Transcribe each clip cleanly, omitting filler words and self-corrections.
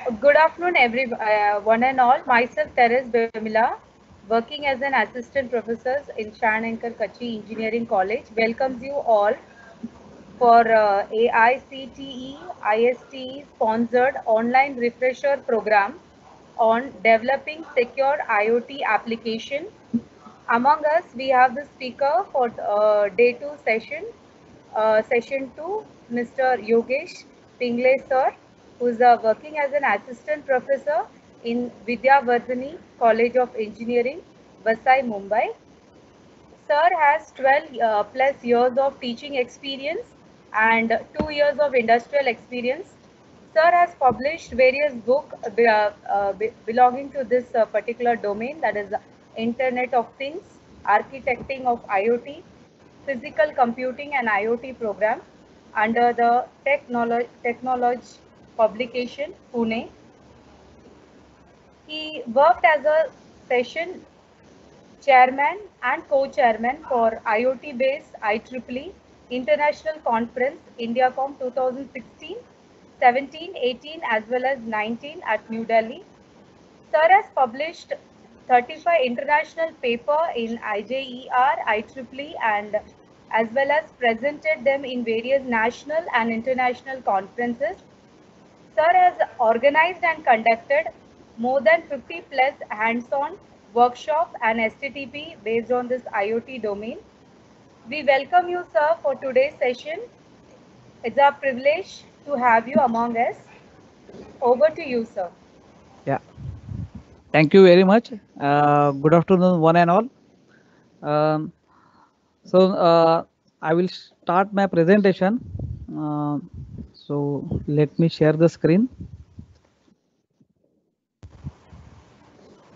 Good afternoon, one and all. Myself, Teres Bemila, working as an assistant professor in Shanankar Kachi Engineering College, welcomes you all for AICTE IST sponsored online refresher program on developing secure IoT application. Among us, we have the speaker for day 2 session 2, Mr. Yogesh Pingle sir, who is working as an assistant professor in Vidyavardhani College of Engineering, Vasai, Mumbai. Sir has 12 plus years of teaching experience and 2 years of industrial experience. Sir has published various books belonging to this particular domain, that is Internet of Things, Architecting of IoT, Physical Computing and IoT program under the Technology publication, Pune. He worked as a session chairman and co-chairman for IoT-based IEEE International Conference IndiaCom 2016, 17, 18 as well as 19 at New Delhi. Sir has published 35 international paper in IJER, IEEE and as well as presented them in various national and international conferences. Sir has organized and conducted more than 50 plus hands-on workshop and STTP based on this IoT domain. We welcome you, sir, for today's session. It's our privilege to have you among us. Over to you, sir. Yeah, thank you very much. Good afternoon, one and all. Um, so I will start my presentation. Uh, so let me share the screen.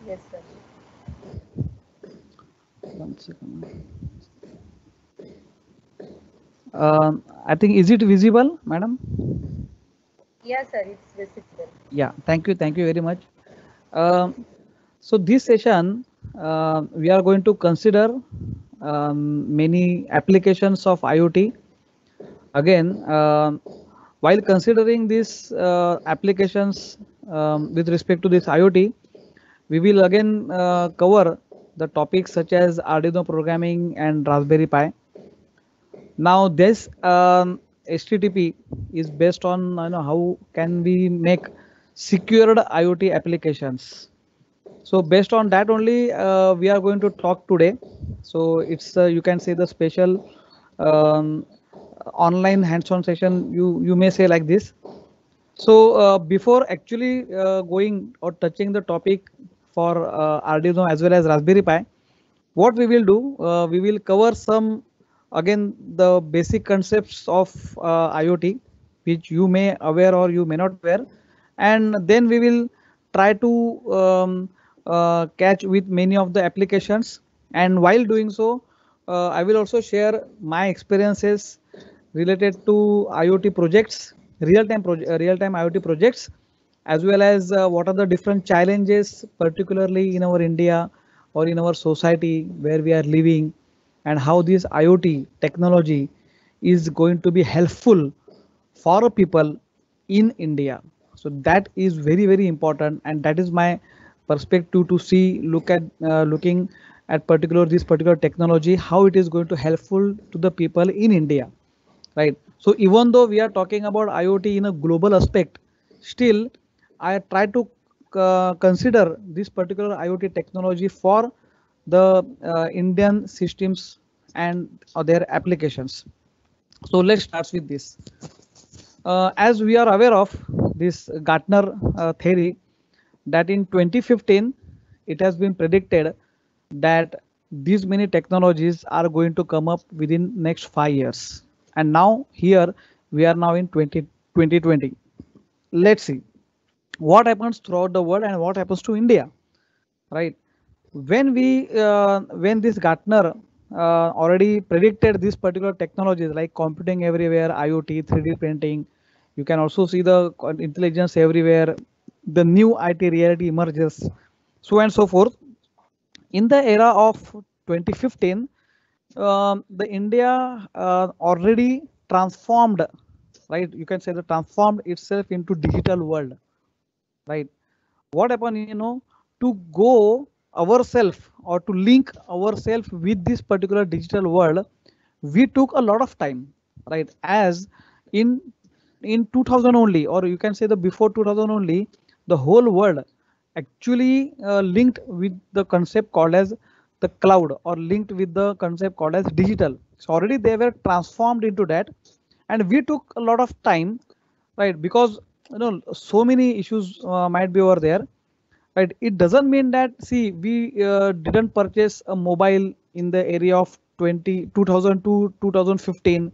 Yes, sir. 1 second. I think, is it visible, madam? Yes, sir, it's visible. Yeah, thank you very much. So this session, we are going to consider many applications of IoT. Again, while considering these applications with respect to this IoT, we will again cover the topics such as Arduino programming and Raspberry Pi. Now this HTTP is based on how can we make secured IoT applications. So based on that only we are going to talk today. So it's you can say the special um, online hands-on session, you may say like this. So before actually going or touching the topic for Arduino as well as Raspberry Pi, what we will do, we will cover some again the basic concepts of IoT, which you may aware or you may not aware, and then we will try to catch with many of the applications. And while doing so, I will also share my experiences related to IoT projects, real-time IoT projects, as well as what are the different challenges, particularly in our India or in our society where we are living, and how this IoT technology is going to be helpful for people in India. So that is very important, and that is my perspective to see, looking at this particular technology, how it is going to helpful to the people in India, right? So even though we are talking about IoT in a global aspect, still I try to consider this particular IoT technology for the Indian systems and their applications. So let's start with this. As we are aware of this Gartner theory, that in 2015 it has been predicted that these many technologies are going to come up within next 5 years, and now here we are now in 2020. Let's see what happens throughout the world and what happens to India, right? When this Gartner already predicted this particular technologies like computing everywhere, IoT, 3D printing, you can also see the intelligence everywhere, the new IT reality emerges, so and so forth. In the era of 2015, the India already transformed, right? You can say the transformed itself into digital world. right? What happened, to go ourselves or to link ourselves with this particular digital world, we took a lot of time, right? As in in 2000 only, or you can say the before 2000 only, the whole world actually linked with the concept called as the cloud, or linked with the concept called as digital. So already they were transformed into that, and we took a lot of time, right? Because so many issues might be over there, right? It doesn't mean that, see, we didn't purchase a mobile in the area of 2000 to 2015.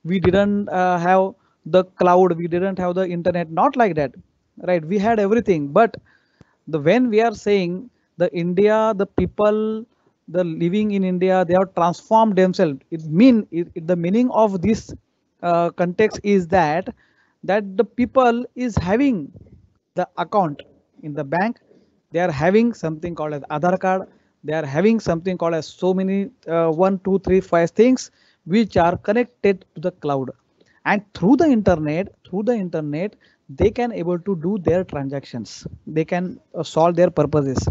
We didn't have the cloud, we didn't have the internet, not like that, right? We had everything, but the when we are saying the India, the people, the living in India, they have transformed themselves. The meaning of this context is that the people is having the account in the bank, they are having something called as Aadhaar card, they are having something called as so many 1 2 3 5 things which are connected to the cloud, and through the internet they can able to do their transactions, they can solve their purposes.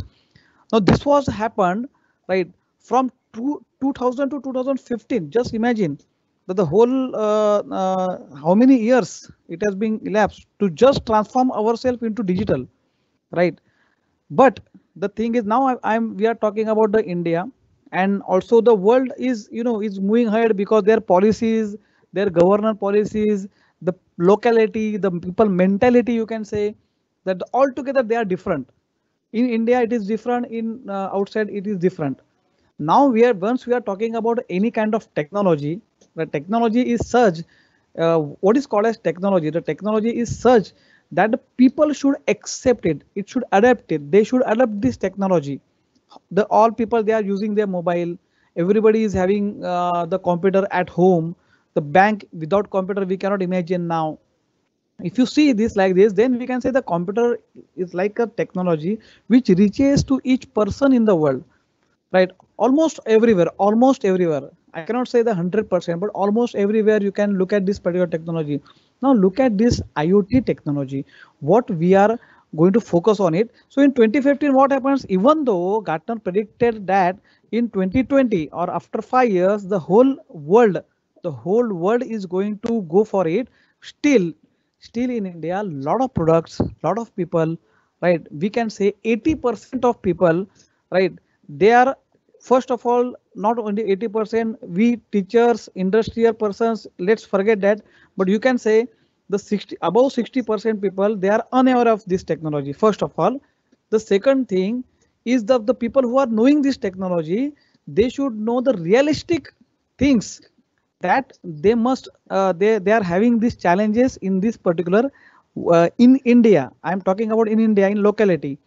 Now this was happened, right, from 2000 to 2015. Just imagine that the whole how many years it has been elapsed to just transform ourselves into digital, right? But the thing is now I'm we are talking about the India, and also the world is is moving ahead because their policies, their government policies, the locality, the people mentality, you can say that altogether they are different. In India it is different, in outside it is different. Now we are, once we are talking about any kind of technology, the technology is such, what is called as technology, the technology is such that the people should accept it, it should adapt it, they should adapt this technology. The all people, they are using their mobile, everybody is having the computer at home. The bank without computer we cannot imagine now. If you see this like this, then we can say the computer is like a technology which reaches to each person in the world, right? Almost everywhere, I cannot say the 100%, but almost everywhere you can look at this particular technology. Now look at this IoT technology, what we are going to focus on it. So in 2015 what happens, even though Gartner predicted that in 2020 or after 5 years the whole world is going to go for it, still in India, lot of products, lot of people, right? We can say 80% of people, right? They are, first of all, not only 80%, we teachers, industrial persons, let's forget that, but you can say the 60, above 60% people, they are unaware of this technology, first of all. The second thing is the people who are knowing this technology, they should know the realistic things, that they must they are having these challenges in this particular in India. I'm talking about in India, in locality.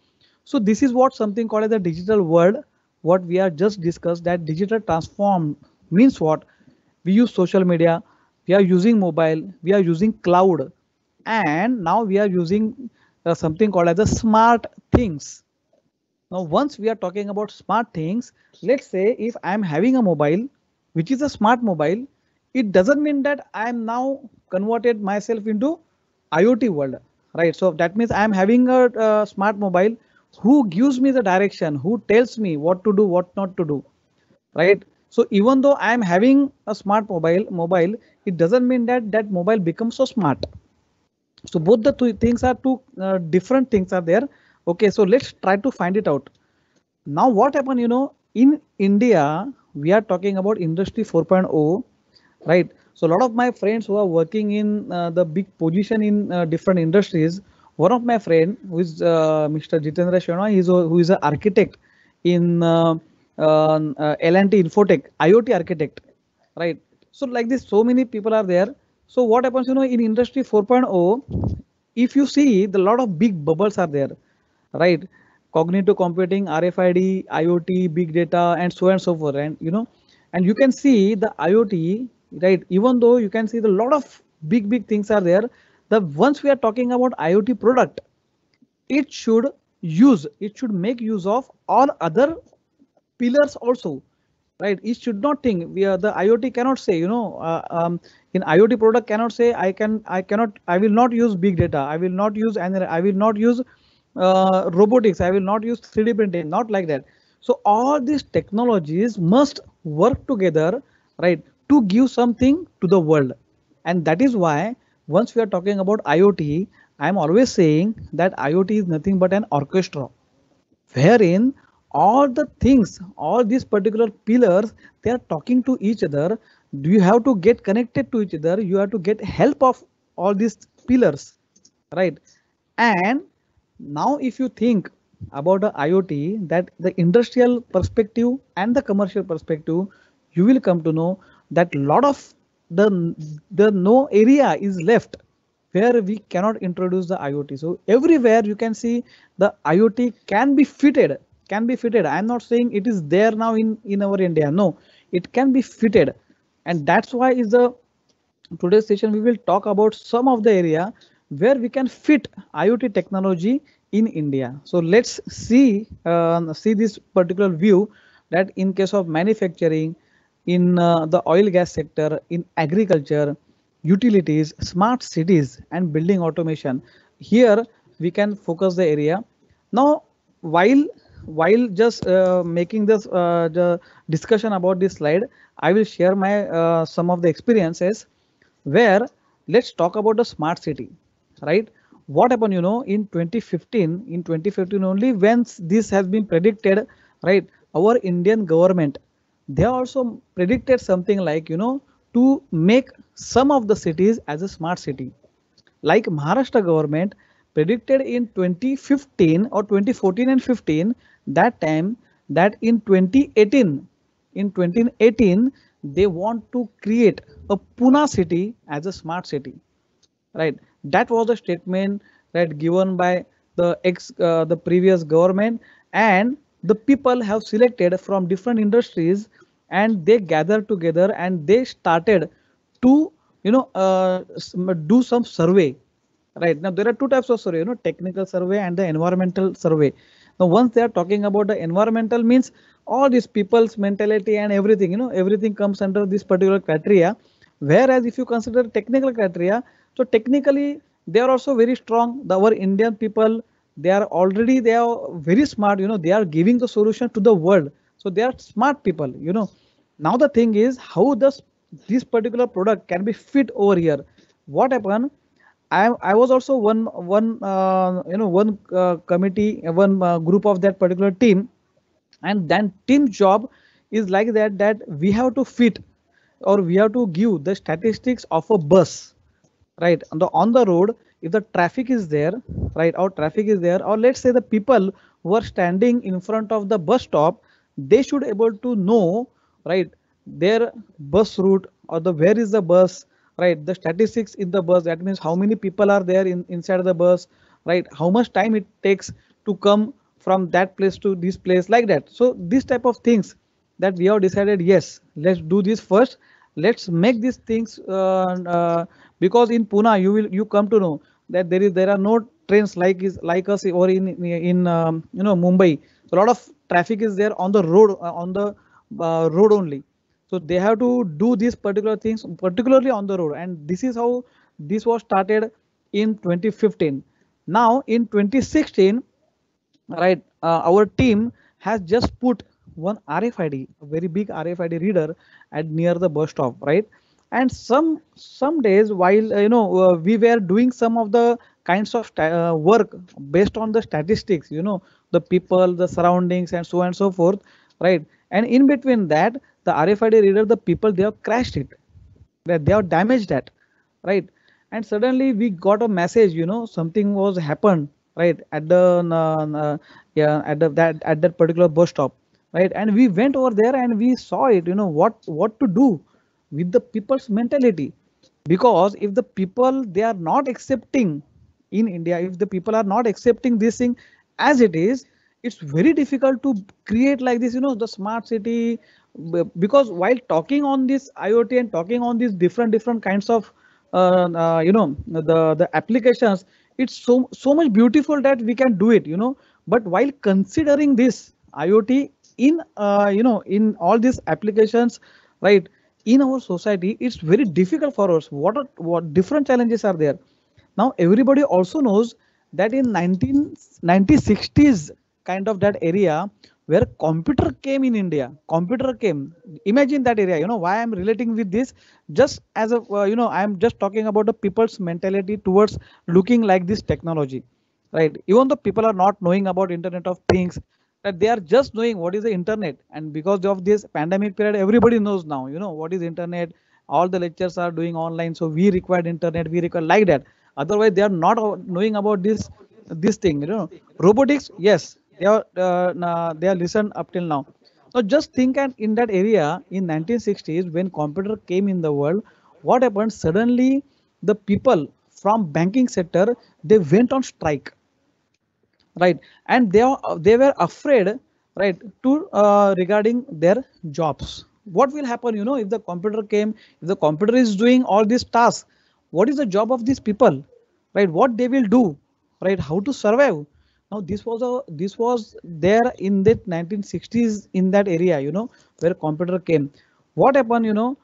So this is what something called as the digital world, what we are just discussed, that digital transform means what? We use social media, we are using mobile, we are using cloud, and now we are using something called as the smart things. Now once we are talking about smart things, let's say if I'm having a mobile which is a smart mobile, it doesn't mean that I am now converted myself into IoT world, right? So that means I'm having a smart mobile who gives me the direction, who tells me what to do, what not to do, right? So even though I'm having a smart mobile, it doesn't mean that that mobile becomes so smart. So both the two things are two different things are there. Okay, so let's try to find it out. Now what happened, in India, we are talking about industry 4.0, right? So a lot of my friends who are working in the big position in different industries, one of my friend who is Mr. Jitendra Sharma, who is an architect in L&T Infotech, IoT architect, right? So like this, so many people are there. So what happens, in industry 4.0, if you see, the lot of big bubbles are there, right? Cognitive computing, RFID, IoT, big data, and so forth. And you can see the IoT, right? Even though you can see the lot of big things are there, the once we are talking about IoT product, it should make use of all other pillars also, right? It should not think we are the IoT cannot say, in IoT product cannot say I will not use big data, I will not use, and I will not use robotics, I will not use 3D printing, not like that. So all these technologies must work together, right, to give something to the world. And that is why once we are talking about IoT, I am always saying that IoT is nothing but an orchestra, wherein all the things, all these particular pillars, they are talking to each other. Do you have to get connected to each other? You have to get help of all these pillars, right? And now if you think about the IoT, that the industrial perspective and the commercial perspective, you will come to know that lot of the the no area is left where we cannot introduce the IoT. So everywhere you can see the IoT can be fitted, can be fitted. I'm not saying it is there now in our India. No, it can be fitted, and that's why is the today's session we will talk about some of the area where we can fit IoT technology in India. So let's see this particular view, that in case of manufacturing, in the oil gas sector, in agriculture, utilities, smart cities, and building automation. Here we can focus the area. Now, while just making this the discussion about this slide, I will share my some of the experiences where let's talk about the smart city, right? What happened, in 2015, in 2015 only, when this has been predicted, right? Our Indian government, they also predicted something like, to make some of the cities as a smart city. Like Maharashtra government predicted in 2015 or 2014 and 15, that time, that in 2018 they want to create a Pune city as a smart city, right? That was a statement that given by the previous government, and the people have selected from different industries, and they gathered together and they started to do some survey. Right now, there are two types of survey, technical survey and the environmental survey. Now, once they are talking about the environmental, means all these people's mentality and everything, everything comes under this particular criteria. Whereas if you consider technical criteria, so technically they are also very strong. Our Indian people, they are very smart. They are giving the solution to the world. So they are smart people. Now the thing is how does this particular product can be fit over here? What happened? I was also one committee, one group of that particular team, and then team job is like that we have to fit, or we have to give the statistics of a bus, right? On the road, if the traffic is there, right, or traffic is there, or let's say the people who are standing in front of the bus stop, they should able to know, right, their bus route, or the where is the bus, right, the statistics in the bus, that means how many people are there inside the bus, right, how much time it takes to come from that place to this place, like that. So this type of things that we have decided, yes, let's do this first, let's make these things because in Pune you come to know that there are no trains like us, or in Mumbai. A lot of traffic is there on the road, on the road only. So they have to do these particular things particularly on the road, and this is how this was started in 2015. Now in 2016, right, our team has just put one RFID, a very big RFID reader at near the bus stop, right? And some days while we were doing some of the kinds of work based on the statistics, the people, the surroundings, and so on and so forth, right? And in between that, the RFID reader, the people, they have crashed it, that they have damaged that, right? And suddenly we got a message, something was happened, right, at the yeah, at that particular bus stop, right? And we went over there and we saw it, what to do with the people's mentality. Because if the people, they are not accepting in India, if the people are not accepting this thing as it is, it's very difficult to create like this, the smart city. Because while talking on this IoT and talking on these different kinds of the applications, it's so much beautiful that we can do it, but while considering this IoT in in all these applications, right, in our society, it's very difficult for us. What different challenges are there? Now everybody also knows that in 1960s kind of that area where computer came in India, computer came. Imagine that area. You know why I'm relating with this? Just as a I'm just talking about the people's mentality towards looking like this technology, right? Even though people are not knowing about Internet of Things, that they are just knowing what is the internet, and because of this pandemic period, everybody knows now. You know what is internet. All the lectures are doing online, so we required internet. We require like that. Otherwise, they are not knowing about this thing. You know, robotics. Yes, they are listened up till now. So just think at in that area in 1960s when computer came in the world, what happened? Suddenly, the people from banking sector they went on strike, right? And they were afraid, right, to regarding their jobs. What will happen, if the computer came, if the computer is doing all these tasks, what is the job of these people, right? What they will do, right? How to survive? Now this was there in the 1960s in that area, where computer came. What happened,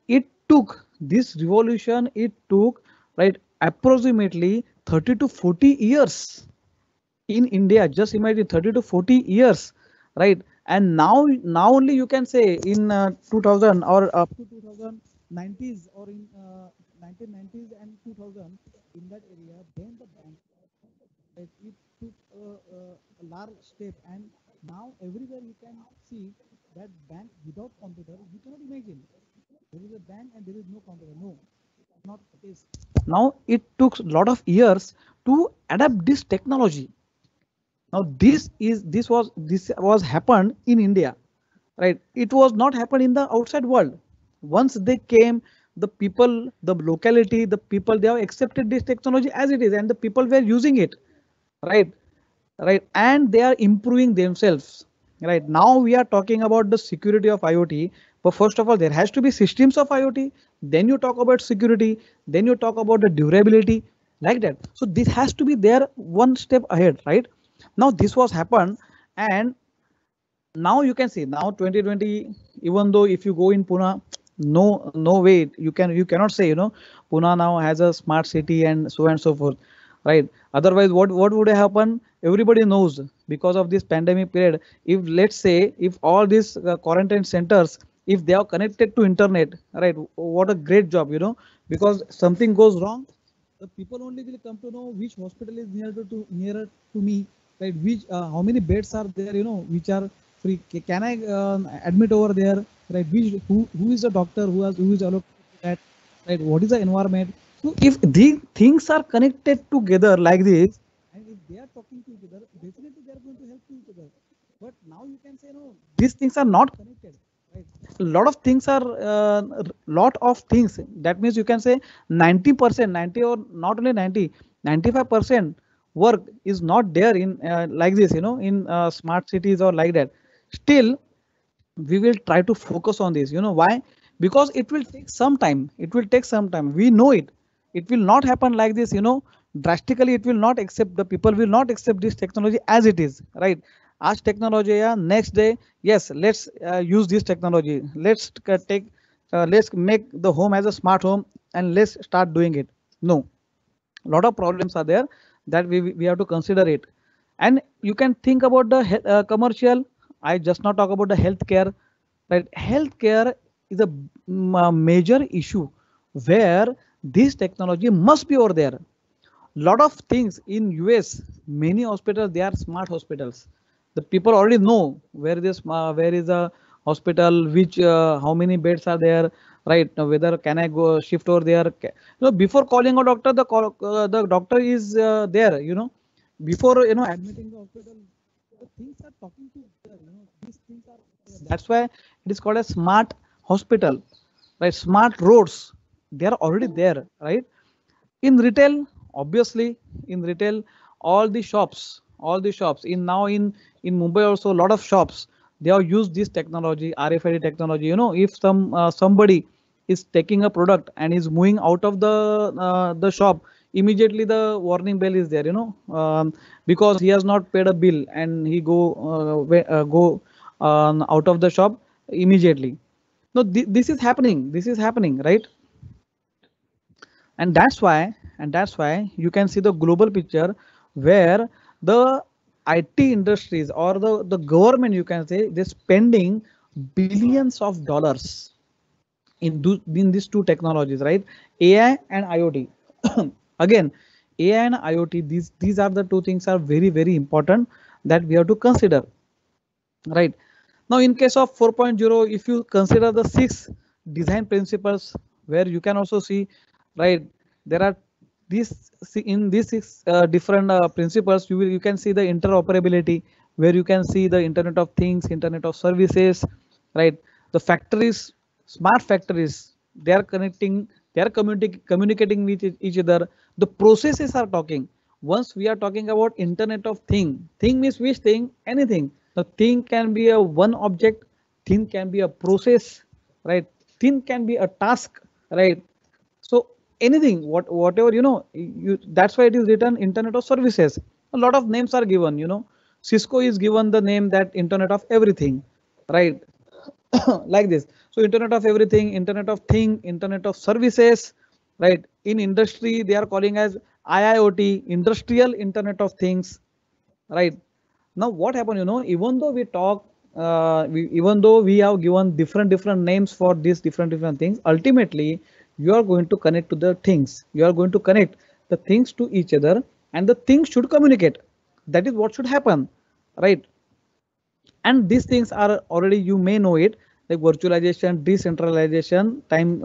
it took this revolution, it took, right, approximately 30 to 40 years in India. Just imagine 30 to 40 years, right? And now only you can say in 2000 or up to 2090s or in 1990s and 2000 in that area, then the bank, right, it took a large step, and now everywhere you can see that bank without computer. You cannot imagine there is a bank and there is no computer. No, not the case. Now it took a lot of years to adapt this technology. Now this was happened in India, right? It was not happened in the outside world. Once they came, the people, the locality, the people, they have accepted this technology as it is, and the people were using it, right? Right, and they are improving themselves. Right now we are talking about the security of IoT, but first of all there has to be systems of IoT. Then you talk about security, then you talk about the durability, like that. So this has to be there one step ahead, right? Now this was happened, and now you can see now 2020, even though if you go in Pune, no way you cannot say, Pune now has a smart city and so forth, right? Otherwise what would happen? Everybody knows, because of this pandemic period, if let's say if all these quarantine centers, if they are connected to internet, right, what a great job, because something goes wrong, the people only will come to know which hospital is nearer to me, right? Which how many beds are there, which are free. Can I admit over there, right? Who is the doctor who is allocated to that, right? What is the environment? So if these things are connected together like this, and if they are talking to each other, definitely they are going to help each other. But now you can say no, these things are not connected, right? A lot of things are lot of things. That means you can say 90%, 90, or not only 90, 95% work is not there in like this, in smart cities or like that. Still we will try to focus on this. Why? Because it will take some time. It will take some time, we know it. It will not happen like this, drastically. It will not accept, the people will not accept this technology as it is, right? As technology, yeah, next day, yes, let's use this technology, let's make the home as a smart home, and let's start doing it. No, a lot of problems are there that we have to consider it. And you can think about the commercial. I just not talk about the healthcare, right? Healthcare is a major issue where this technology must be over there. Lot of things in US, many hospitals, they are smart hospitals. The people already know where is a hospital, which how many beds are there, right? Now whether can I go shift over there. Before calling a doctor, the doctor is there, before admitting the hospital, the things are talking to each other, these things are there. That's why it is called a smart hospital, right? Smart roads, they are already there, right? In retail, obviously, in retail, all the shops in now in Mumbai also, a lot of shops, they have used this technology, RFID technology. If somebody is taking a product and is moving out of the shop, immediately the warning bell is there, because he has not paid a bill, and he go out of the shop immediately. No, this is happening, right? And that's why you can see the global picture. where the IT industries or the government, you can say, they're spending billions of dollars in these two technologies, right? AI and IoT. Again, AI and IoT, these are the two things are very, very important that we have to consider, right? Now, in case of 4.0, if you consider the 6 design principles, where you can also see, right, there are these in these 6 different principles, you can see the interoperability, where you can see the Internet of Things, Internet of Services, right? The factories, smart factories, they are connecting, they are communicating with each other. The processes are talking. Once we are talking about Internet of Thing means which thing? Anything. The thing can be a one object, thing can be a process, right? Thing can be a task, right? So anything, whatever, that's why it is written Internet of Services. A lot of names are given, Cisco is given the name that Internet of Everything, right? Like this. So Internet of Everything, Internet of Thing, Internet of Services, right? In industry, they are calling as IIoT, Industrial Internet of Things, right? Now what happened, even though we talk, even though we have given different names for these different things, ultimately you are going to connect to the things. You are going to connect the things to each other, and the things should communicate. That is what should happen, right? And these things are already, you may know it, like virtualization, decentralization, time,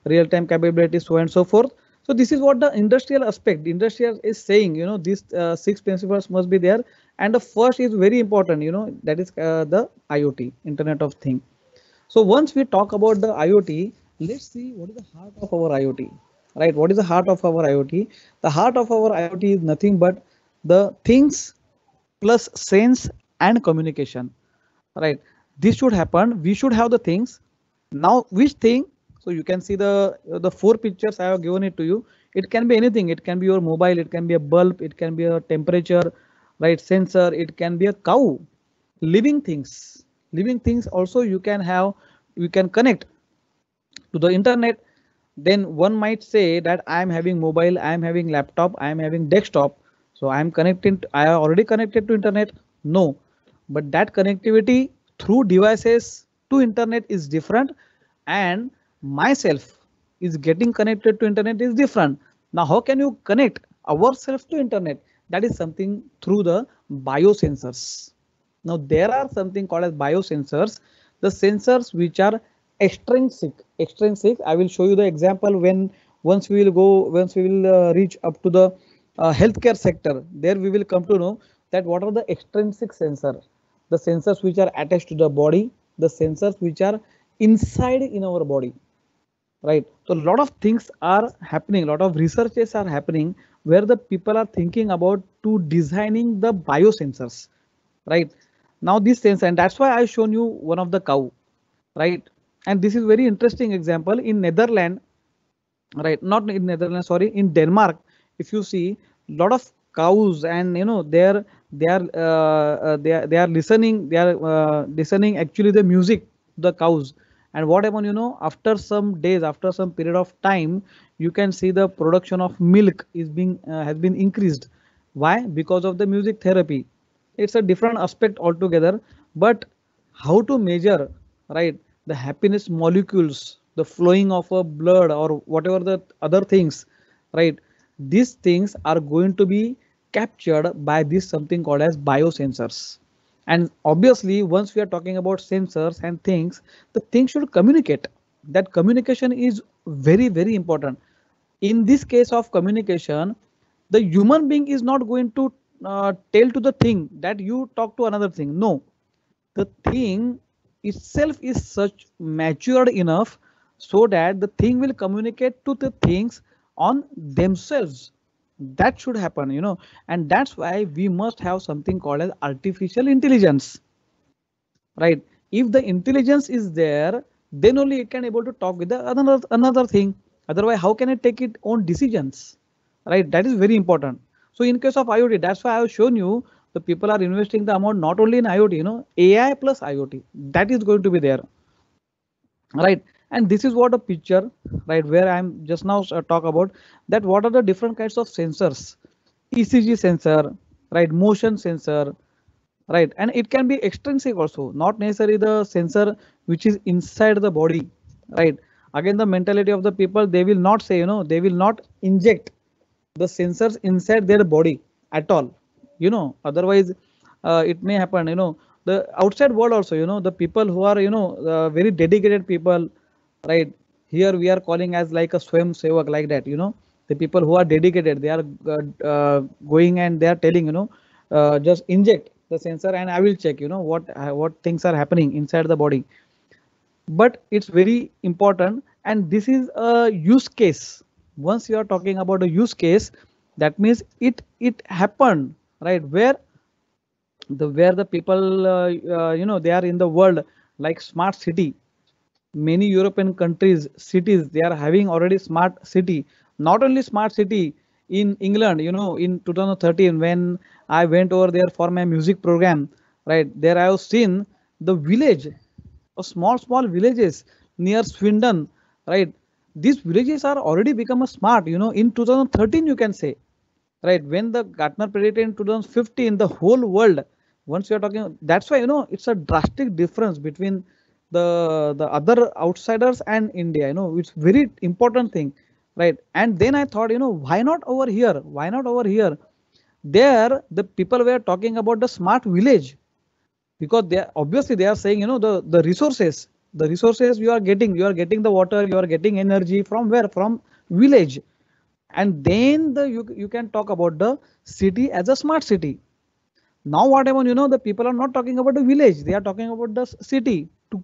real time capabilities, so and so forth. So this is what the industrial aspect, industrial is saying, these 6 principles must be there. And the first is very important, that is the IoT, Internet of Thing. So once we talk about the IoT, let's see what is the heart of our IoT, right? What is the heart of our IoT? The heart of our IoT is nothing but the things plus sense and communication, right? This should happen. We should have the things. Now which thing? So you can see the 4 pictures I have given it to you. It can be anything. It can be your mobile, it can be a bulb, it can be a temperature, right, sensor, it can be a cow. Living things, living things also you can have, you can connect to the internet. Then one might say that I am having mobile, I am having laptop, I am having desktop, so I am connected, I am already connected to internet. No, but that connectivity through devices to internet is different, and myself is getting connected to internet is different. Now how can you connect ourselves to internet? That is something through the biosensors. Now there are something called as biosensors, the sensors which are extrinsic. I will show you the example when once we will go, once we will reach up to the healthcare sector. There we will come to know that what are the extrinsic sensors, the sensors which are attached to the body, the sensors which are inside in our body, right? So a lot of things are happening, a lot of researches are happening where the people are thinking about to designing the biosensors, right? Now this sense, and that's why I shown you one of the cow, right? And this is very interesting example in Netherlands, right? Not in Netherlands, sorry, in Denmark. If you see lot of cows, and they are listening, listening actually the music, the cows. And what happened, after some days, after some period of time, you can see the production of milk is being has been increased. Why? Because of the music therapy. It's a different aspect altogether. But how to measure, right, the happiness molecules, the flowing of a blood or whatever the other things, right? These things are going to be captured by this something called as biosensors. And obviously once we are talking about sensors and things, the thing should communicate. That communication is very, very important. In this case of communication, the human being is not going to tell to the thing that you talk to another thing. No, the thing itself is such matured enough so that the thing will communicate to the things on themselves. That should happen, and that's why we must have something called as artificial intelligence, right? If the intelligence is there, then only it can able to talk with the another thing. Otherwise how can it take its own decisions, right? That is very important. So in case of IoT, that's why I have shown you the people are investing the amount not only in IoT, AI plus IoT, that is going to be there, right? And this is what a picture, right, where I'm just now talk about that what are the different kinds of sensors ECG sensor, right, motion sensor, right, and it can be extrinsic also, not necessarily the sensor which is inside the body, right. Again, the mentality of the people, they will not say, they will not inject the sensors inside their body at all, otherwise it may happen, the outside world also, the people who are, very dedicated people, right. Here we are calling as like a swam sevak, like that, the people who are dedicated, they are going and they are telling, just inject the sensor and I will check, what things are happening inside the body. But it's very important, and this is a use case. Once you are talking about a use case, that means it happened, right, where the people, they are in the world, like smart city. Many European countries, cities, they are having already smart city. Not only smart city in England, in 2013 when I went over there for my music program, right, there I have seen the village, small villages near Swindon, right. These villages are already become a smart, in 2013, you can say, right, when the Gartner predicted in 2015, the whole world, once you are talking, that's why, it's a drastic difference between the other outsiders and India, it's very important thing, right. And then I thought, why not over here, there the people were talking about the smart village, because they obviously they are saying, the resources you are getting the water, you are getting energy from where, from village. And then you can talk about the city as a smart city. Now what happened, the people are not talking about the village, they are talking about the city. To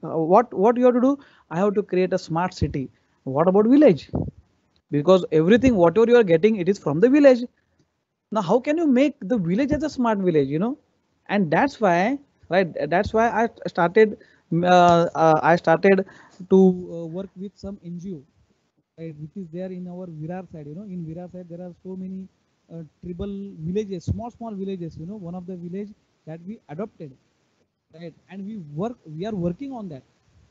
what you have to do, I have to create a smart city. What about village? Because everything whatever you are getting, it is from the village. Now how can you make the village as a smart village, and that's why, right, that's why I started to work with some NGO, right, which is there in our Virar side. In Virar side there are so many tribal villages, small villages. One of the village that we adopted, right, and we are working on that.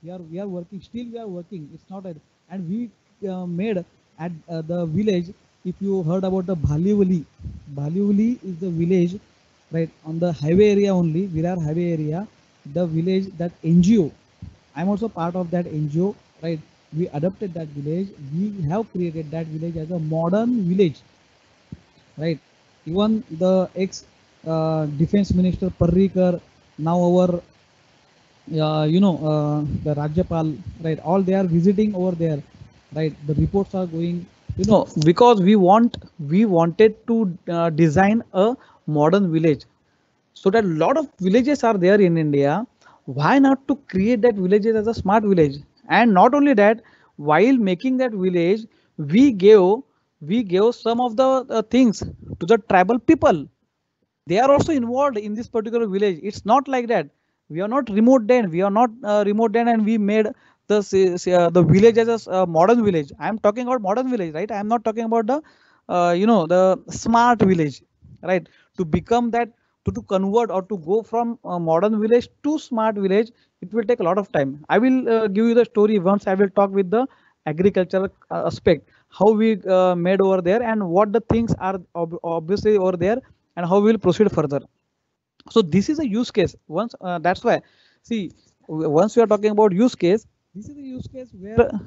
We are working, still we are working, it's not a, and we made at the village. If you heard about the Bhalivali is the village, right, on the highway area only, Virar highway area, the village, that NGO, I'm also part of that NGO, right. We adopted that village, we have created that village as a modern village, right. Even the ex defense minister Parrikar, now our the Rajyapal, right, all they are visiting over there, right. The reports are going, because we wanted to design a modern village, so that a lot of villages are there in India. Why not to create that villages as a smart village? And not only that, while making that village, we gave some of the things to the tribal people. They are also involved in this particular village. It's not like that we are not remote then, and we made the village as a modern village. I am talking about modern village, right. I am not talking about the the smart village, right. To become that, to convert or to go from modern village to smart village, it will take a lot of time. I will give you the story once I will talk with the agricultural aspect, how we made over there, and what the things are obviously over there, and how we will proceed further. So this is a use case. Once that's why, see, once we are talking about use case, this is a use case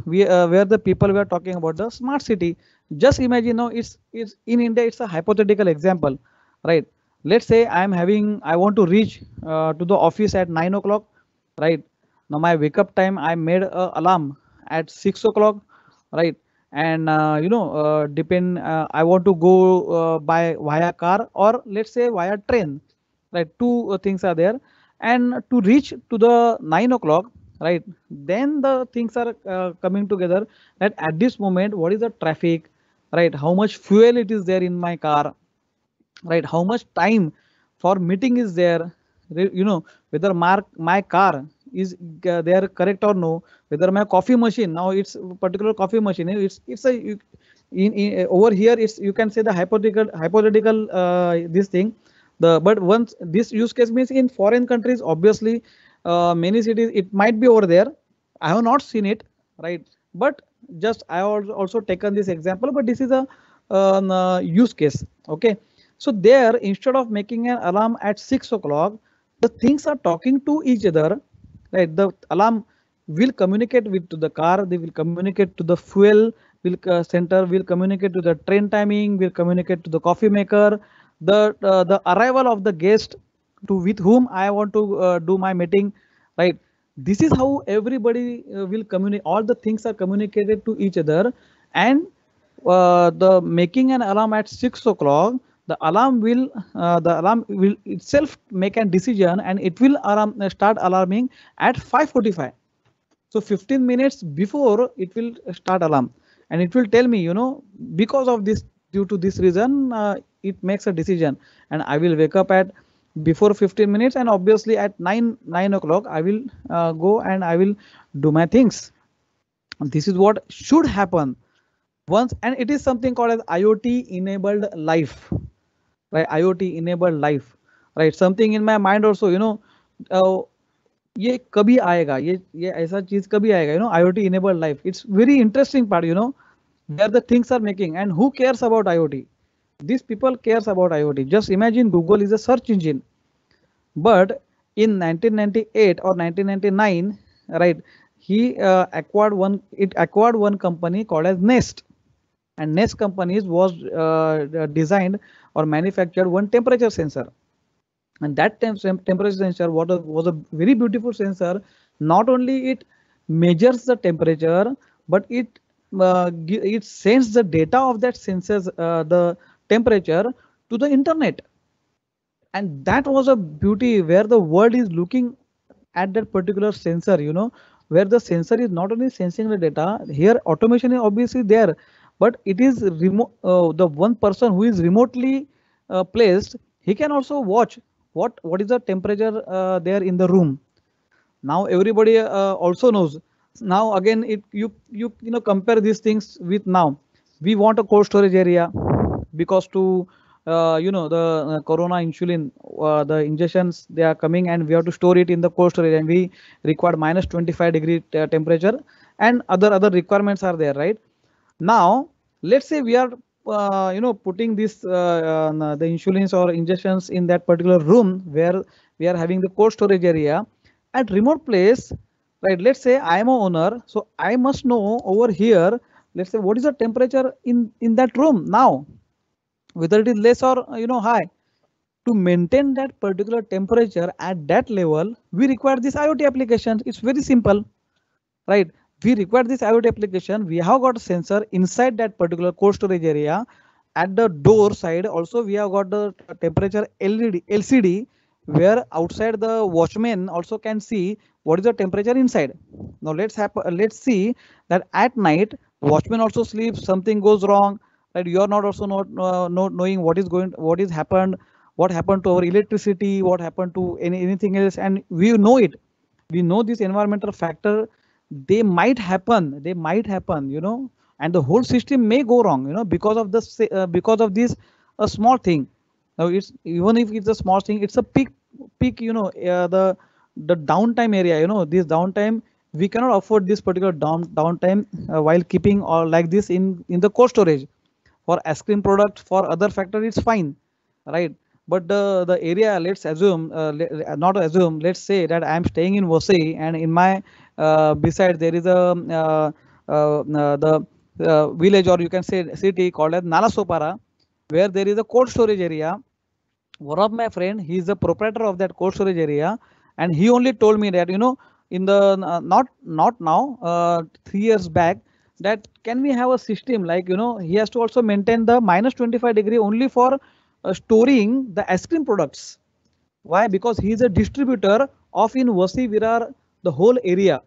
where the people were talking about the smart city. Just imagine, now it's in India, it's a hypothetical example, right. Let's say I want to reach to the office at 9 o'clock, right. Now my wake up time, I made a alarm at 6 o'clock, right. And depend, I want to go by via car, or let's say via train, right. Two things are there, and to reach to the 9 o'clock, right, then the things are coming together, that at this moment what is the traffic, right, how much fuel it is there in my car, right, how much time for meeting is there, whether my car is there correct or no, whether my coffee machine, now it's a particular coffee machine, it's a over here, it's, you can say, the hypothetical this thing. But once this use case means in foreign countries, obviously many cities it might be over there. I have not seen it, right, but just I have also taken this example, but this is a use case. Okay, so there, instead of making an alarm at 6 o'clock, the things are talking to each other, right? The alarm will communicate with to the car, they will communicate to the fuel will center, will communicate to the train timing, will communicate to the coffee maker, the arrival of the guest to with whom I want to do my meeting, right? This is how everybody will communicate. All the things are communicated to each other, and the making an alarm at 6 o'clock, the alarm will itself make a decision, and it will start alarming at 5:45. So 15 minutes before it will start alarm, and it will tell me, because of this, due to this reason, it makes a decision, and I will wake up at before 15 minutes, and obviously at 9 o'clock I will go and I will do my things. This is what should happen once, and it is something called as IoT enabled life, right? IoT enabled life, right? Something in my mind also, uh, ये कभी आएगा, ये ऐसा चीज कभी आएगा, IoT enabled life. It's very interesting part, where the things are making, and who cares about IoT? These people cares about IoT. Just imagine Google is a search engine, but in 1998 or 1999, right, he acquired one company called as Nest, and Nest companies was designed or manufactured one temperature sensor, and that temperature sensor was a very beautiful sensor. Not only it measures the temperature, but it sends the data of that sensors, the temperature, to the internet. And that was a beauty, where the world is looking at that particular sensor, where the sensor is not only sensing the data. Here automation is obviously there, but it is remote. The one person who is remotely placed, he can also watch what is the temperature there in the room. Now everybody also knows. Now again, compare these things with now. We want a cold storage area, because to the corona insulin, the injections, they are coming, and we have to store it in the cold storage, and we require minus 25-degree temperature, and other requirements are there, right? Now let's say we are putting this the insulins or injections in that particular room where we are having the cold storage area at remote place, right? Let's say I am a owner, so I must know over here, let's say, what is the temperature in that room now, whether it is less or high. To maintain that particular temperature at that level, we require this IoT application. It's very simple, right? We require this IoT application. We have got a sensor inside that particular cold storage area. At the door side also, we have got the temperature LCD, where outside the watchman also can see what is the temperature inside. Now let's see that at night watchman also sleeps, something goes wrong, right? You are not also not knowing what is happened, what happened to our electricity, what happened to anything else, and we know it. We know this environmental factor, they might happen, and the whole system may go wrong, because of because of this a small thing. Now it's, even if it's a small thing, it's a peak, the downtime area, this downtime, we cannot afford this particular downtime while keeping or like this in the cold storage. For ice cream product, for other factor, it's fine, right? But the area, let's assume, not assume, let's say that I am staying in Vasai, and in my beside there is a the village, or you can say city, called as Nalasopara, where there is a cold storage area. One of my friend, he is the proprietor of that cold storage area, and he only told me that, in the not now, 3 years back, that can we have a system like, he has to also maintain the minus 25-degree only for storing the ice cream products. Why? Because he is a distributor of in Vasi Virar, the whole area.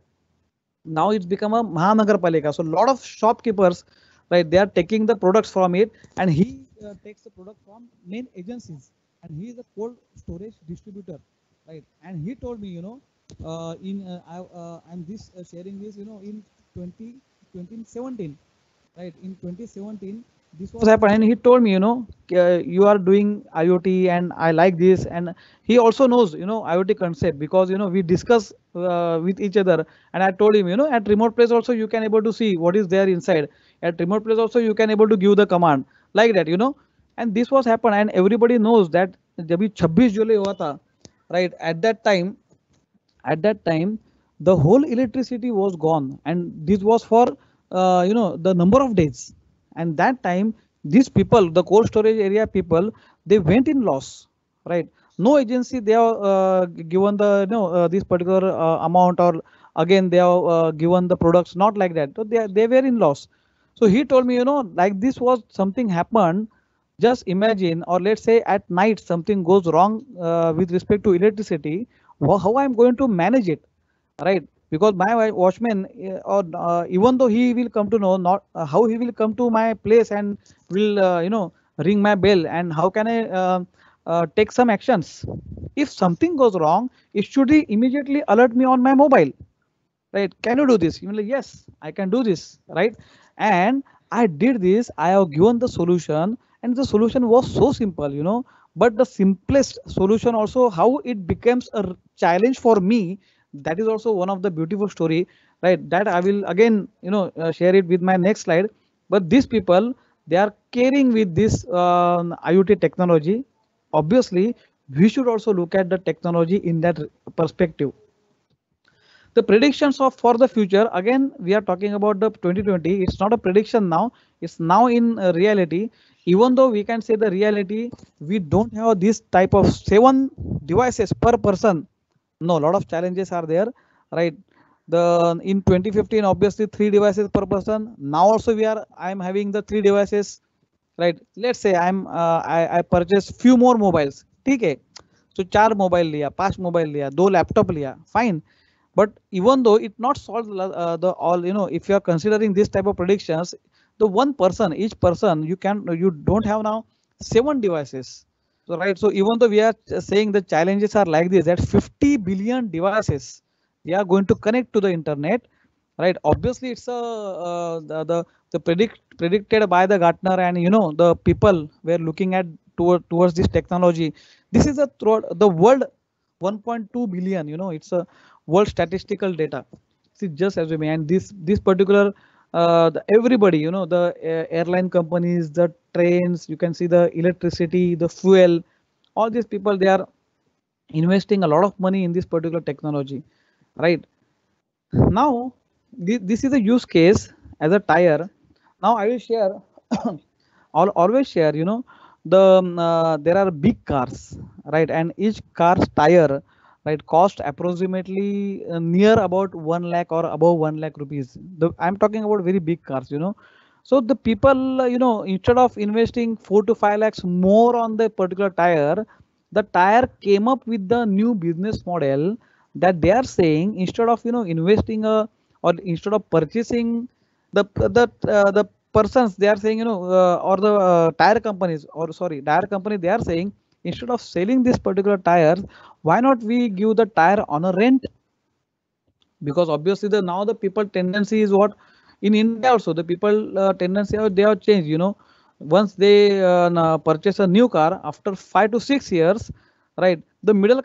Now it's become a Mahanagarpalika. So a lot of shopkeepers, right, they are taking the products from it, and he takes the product from main agencies, and he is a cold storage distributor, right? And he told me, I'm this sharing this, in 2017, right? In 2017, this was happened, and he told me, you are doing IoT, and I like this, and he also knows, IoT concept, because we discuss with each other, and I told him, at remote place also you can able to see what is there inside. At remote place also you can able to give the command. like that, you know. And this was happened, and everybody knows that जब 26 जुलाई हुआ था, right, at that time the whole electricity was gone, and this was for you know, the number of days. And that time these people, the cold storage area people, they went in loss, right? No agency they have given the, you know, this particular amount, or again they have given the products, not like that. So they were in loss. So he told me, you know, like this was something happened. Just imagine, or let's say at night something goes wrong with respect to electricity, how I'm going to manage it, right? Because my watchman, or even though he will come to know, not how he will come to my place and will you know, ring my bell, and how can I take some actions. If something goes wrong, it should immediately alert me on my mobile, right? Can you do this? You will like, yes, I can do this, right? And I did this, I have given the solution, and the solution was so simple, you know. But the simplest solution also, how it becomes a challenge for me, that is also one of the beautiful story, right? That I will again, you know, share it with my next slide. But these people, they are caring with this IoT technology. Obviously we should also look at the technology in that perspective. The predictions of for the future, again we are talking about the 2020. It's not a prediction now, it's now in reality. Even though we can say the reality, we don't have this type of 7 devices per person. No, a lot of challenges are there, right? The in 2015 obviously 3 devices per person. Now also I'm having the 3 devices, right? Let's say I purchase few more mobiles, okay? So 4 mobile लिया, 5 mobile लिया, 2 laptop लिया, fine. But even though it not solves the all, you know, if you are considering this type of predictions, the one person, each person, you don't have now 7 devices. So right, so even though we are saying the challenges are like this, that 50 billion devices they are going to connect to the internet, right? Obviously it's the predicted by the Gartner, and you know, the people were looking at towards this technology. This is a throughout the world 1.2 billion, you know, it's a world statistical data. See, just as we may, and this particular everybody, you know, the airline companies, the trains, you can see the electricity, the fuel, all these people, they are investing a lot of money in this particular technology, right? Now this is a use case as a tire. Now I will share I'll always share, you know, there are big cars, right? And each car's tire, right, cost approximately near about 1 lakh or above 1 lakh rupees. I'm talking about very big cars, you know. So the people, you know, instead of investing 4 to 5 lakhs more on the particular tire, the tire came up with the new business model, that they are saying, instead of, you know, investing or instead of purchasing, the persons, they are saying, you know, or the tire companies, or sorry, tire company, they are saying, instead of selling this particular tires, why not we give the tire on a rent? Because obviously the now the people tendency is what, in India also the people tendency they have changed, you know. Once they purchase a new car after 5 to 6 years, right, the middle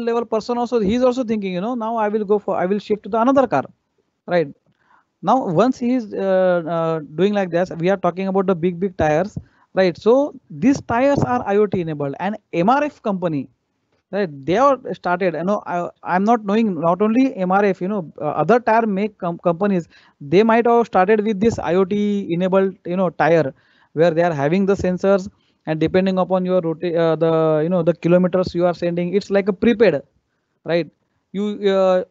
level person also, he's also thinking, you know, now I will shift to the another car, right? Now once he is doing like this, we are talking about the big tires, right? So these tires are IoT enabled, and MRF company, right, they are started, you know, I'm not knowing, not only MRF, you know, other tire make companies, they might have started with this IoT enabled, you know, tire, where they are having the sensors, and depending upon your the, you know, the kilometers you are sending, it's like a prepaid, right? You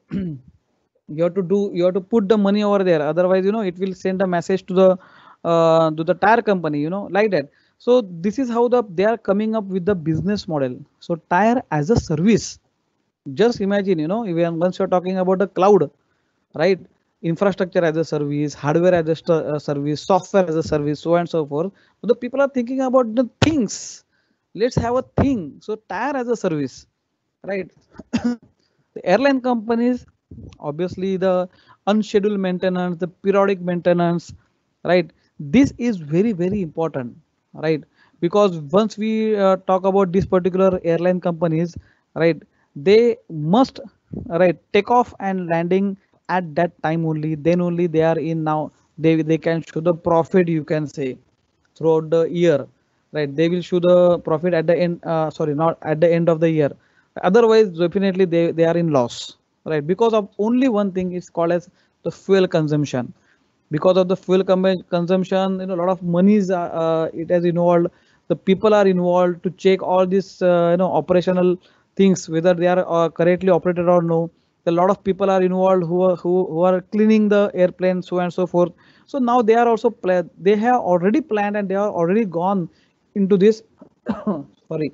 you have to put the money over there, otherwise, you know, it will send a message to the tire company, you know, like that. So this is how they are coming up with the business model. So tire as a service, just imagine, you know, even once you're talking about the cloud, right, infrastructure as a service, hardware as a service, software as a service, so and so forth. So the people are thinking about the things, let's have a thing, so tire as a service, right? The airline companies, obviously the unscheduled maintenance, the periodic maintenance, right? This is very important, right? Because once we talk about these particular airline companies, right, they must, right, take off and landing at that time only, then only they are in now, they can show the profit, you can say. throughout the year, right? They will show the profit at the end, sorry, not at the end of the year. Otherwise, definitely they are in loss, right? Because of only one thing is called as the fuel consumption. Because of the fuel consumption, a lot of money is it has involved. The people are involved to check all these operational things, whether they are correctly operated or no. A lot of people are involved who are cleaning the airplane, so and so forth. So now they are also they have already planned and they are already gone into this sorry,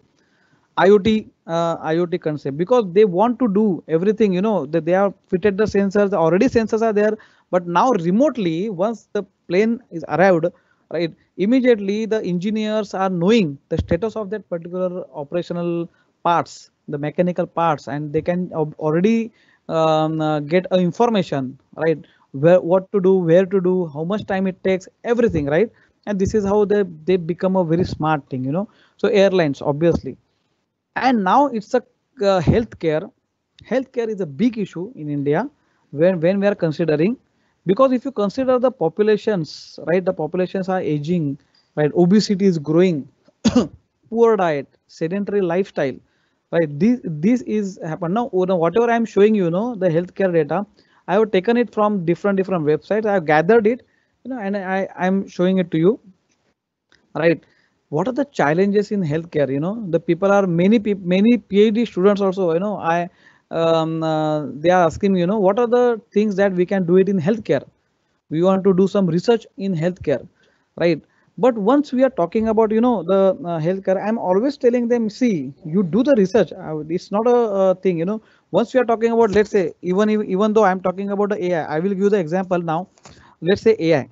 IoT concept, because they want to do everything, that they have fitted the sensors, already sensors are there, but now remotely, once the plane is arrived, right, immediately the engineers are knowing the status of that particular operational parts, the mechanical parts, and they can already get information, right, what to do, where to do, how much time it takes, everything, right? And this is how they become a very smart thing, so airlines, obviously. And now it's a healthcare. Healthcare is a big issue in India when we are considering, because if you consider the populations, right, the populations are aging, right, obesity is growing, poor diet, sedentary lifestyle, right? This is happen now. Whatever I'm showing you, the healthcare data, I have taken it from different websites. I have gathered it, and I'm showing it to you, right? What are the challenges in healthcare? The people are many PhD students also, they are asking me, what are the things that we can do it in healthcare? We want to do some research in healthcare, right? But once we are talking about, the healthcare, I'm always telling them, see, you do the research. It's not a thing, once we are talking about, let's say, even though I'm talking about the AI, I will give the example now. Let's say AI,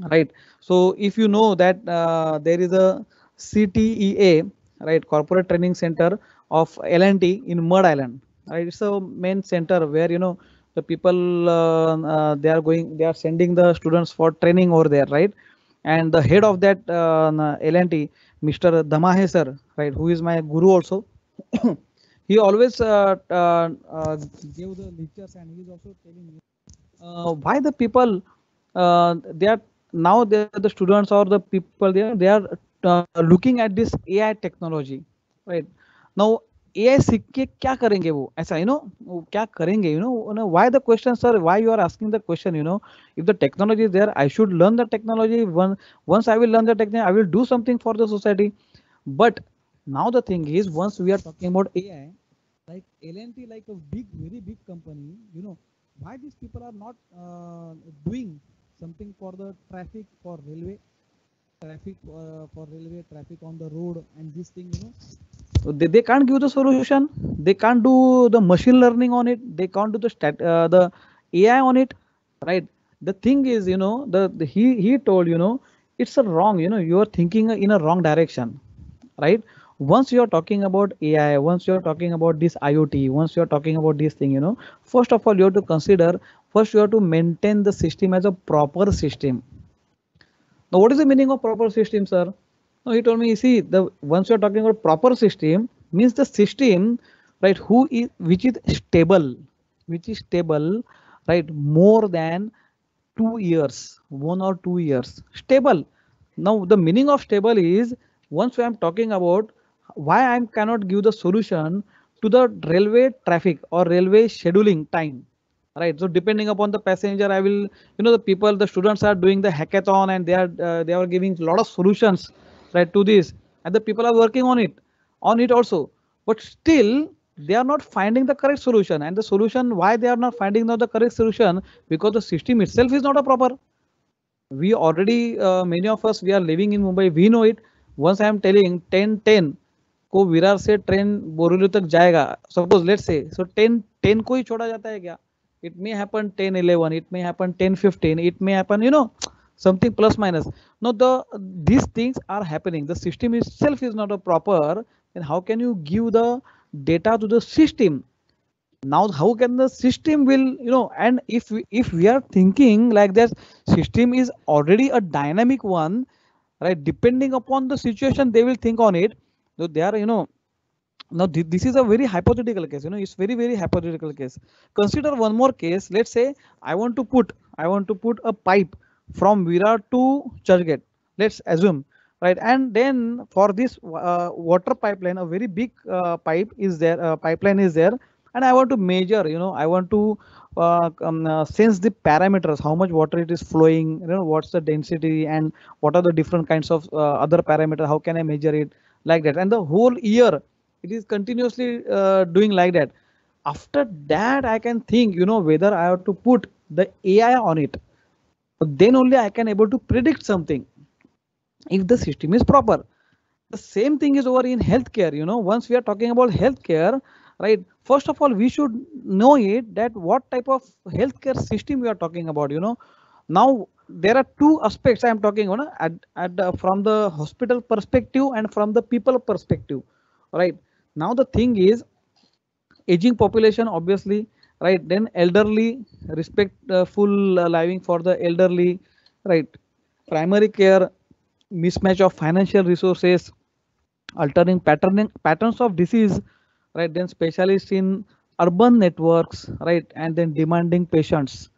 right? So if you know that there is a CTEA, right, corporate training center of L&T in Mud Island, right? It's a main center where, the people they are sending the students for training over there, right? And the head of that L&T, Mr. Damahe sir, right, who is my guru also, he always give the lectures, and he's also telling me why the people they are now the students or the people they are looking at this AI technology, right? Now AI सीख के क्या करेंगे वो ऐसा, वो क्या करेंगे, why the question, sir, why you are asking the question, if the technology is there, I should learn the technology. Once I will learn the technology, I will do something for the society. But now the thing is, once we are talking about AI, like L&T, like a very big company, why these people are not doing something for the traffic, for railway traffic on the road, and this thing, so they can't give the solution. They can't do the machine learning on it. They can't do the AI on it, right? The thing is, he told, it's a wrong, you are thinking in a wrong direction, right? Once you are talking about AI, once you are talking about this IoT, once you are talking about this thing, first of all, you have to consider, first you have to maintain the system as a proper system. Now, what is the meaning of proper system, sir? No, he told me, see, the once you are talking about proper system, means the system, right, which is stable, right, more than 2 years, 1 or 2 years, stable. Now, the meaning of stable is, once I am talking about why I cannot give the solution to the railway traffic or railway scheduling time, right? So depending upon the passenger, I will, the people, the students are doing the hackathon, and they are giving a lot of solutions, right, to this, and the people are working on it also, but still they are not finding the correct solution. And the solution, why they are not finding the correct solution, because the system itself is not a proper. We already many of us, we are living in Mumbai, we know it. Once I am telling 10:10 को विरार से train Borivali तक जाएगा, suppose let's say, सो 10:10 को ही छोड़ा जाता है क्या? It may happen 10:11, it may happen 10:15, it may happen, something plus minus. Now these things are happening. The system itself is not a proper. Then how can you give the data to the system? Now how can the system will, and if we are thinking like that, system is already a dynamic one, right? Depending upon the situation, they will think on it. So they are, now this is a very hypothetical case, it's very hypothetical case. Consider one more case. Let's say I want to put a pipe from Virar to Churchgate. let's assume, right? And then for this water pipeline, a very big pipeline is there, and I want to measure, I want to sense the parameters, how much water it is flowing, what's the density, and what are the different kinds of other parameters, how can I measure it, like that. And the whole year it is continuously doing like that. After that, I can think, whether I have to put the AI on it, then only I can able to predict something if the system is proper. The same thing is over in healthcare. Once we are talking about healthcare, right, first of all we should know it, that what type of healthcare system we are talking about. Now there are two aspects I am talking about, from the hospital perspective and from the people perspective, right? Now the thing is, aging population, obviously, right? Then elderly, respectful living for the elderly, right? Primary care, mismatch of financial resources, altering patterns of disease, right? Then specialists in urban networks, right? And then demanding patients,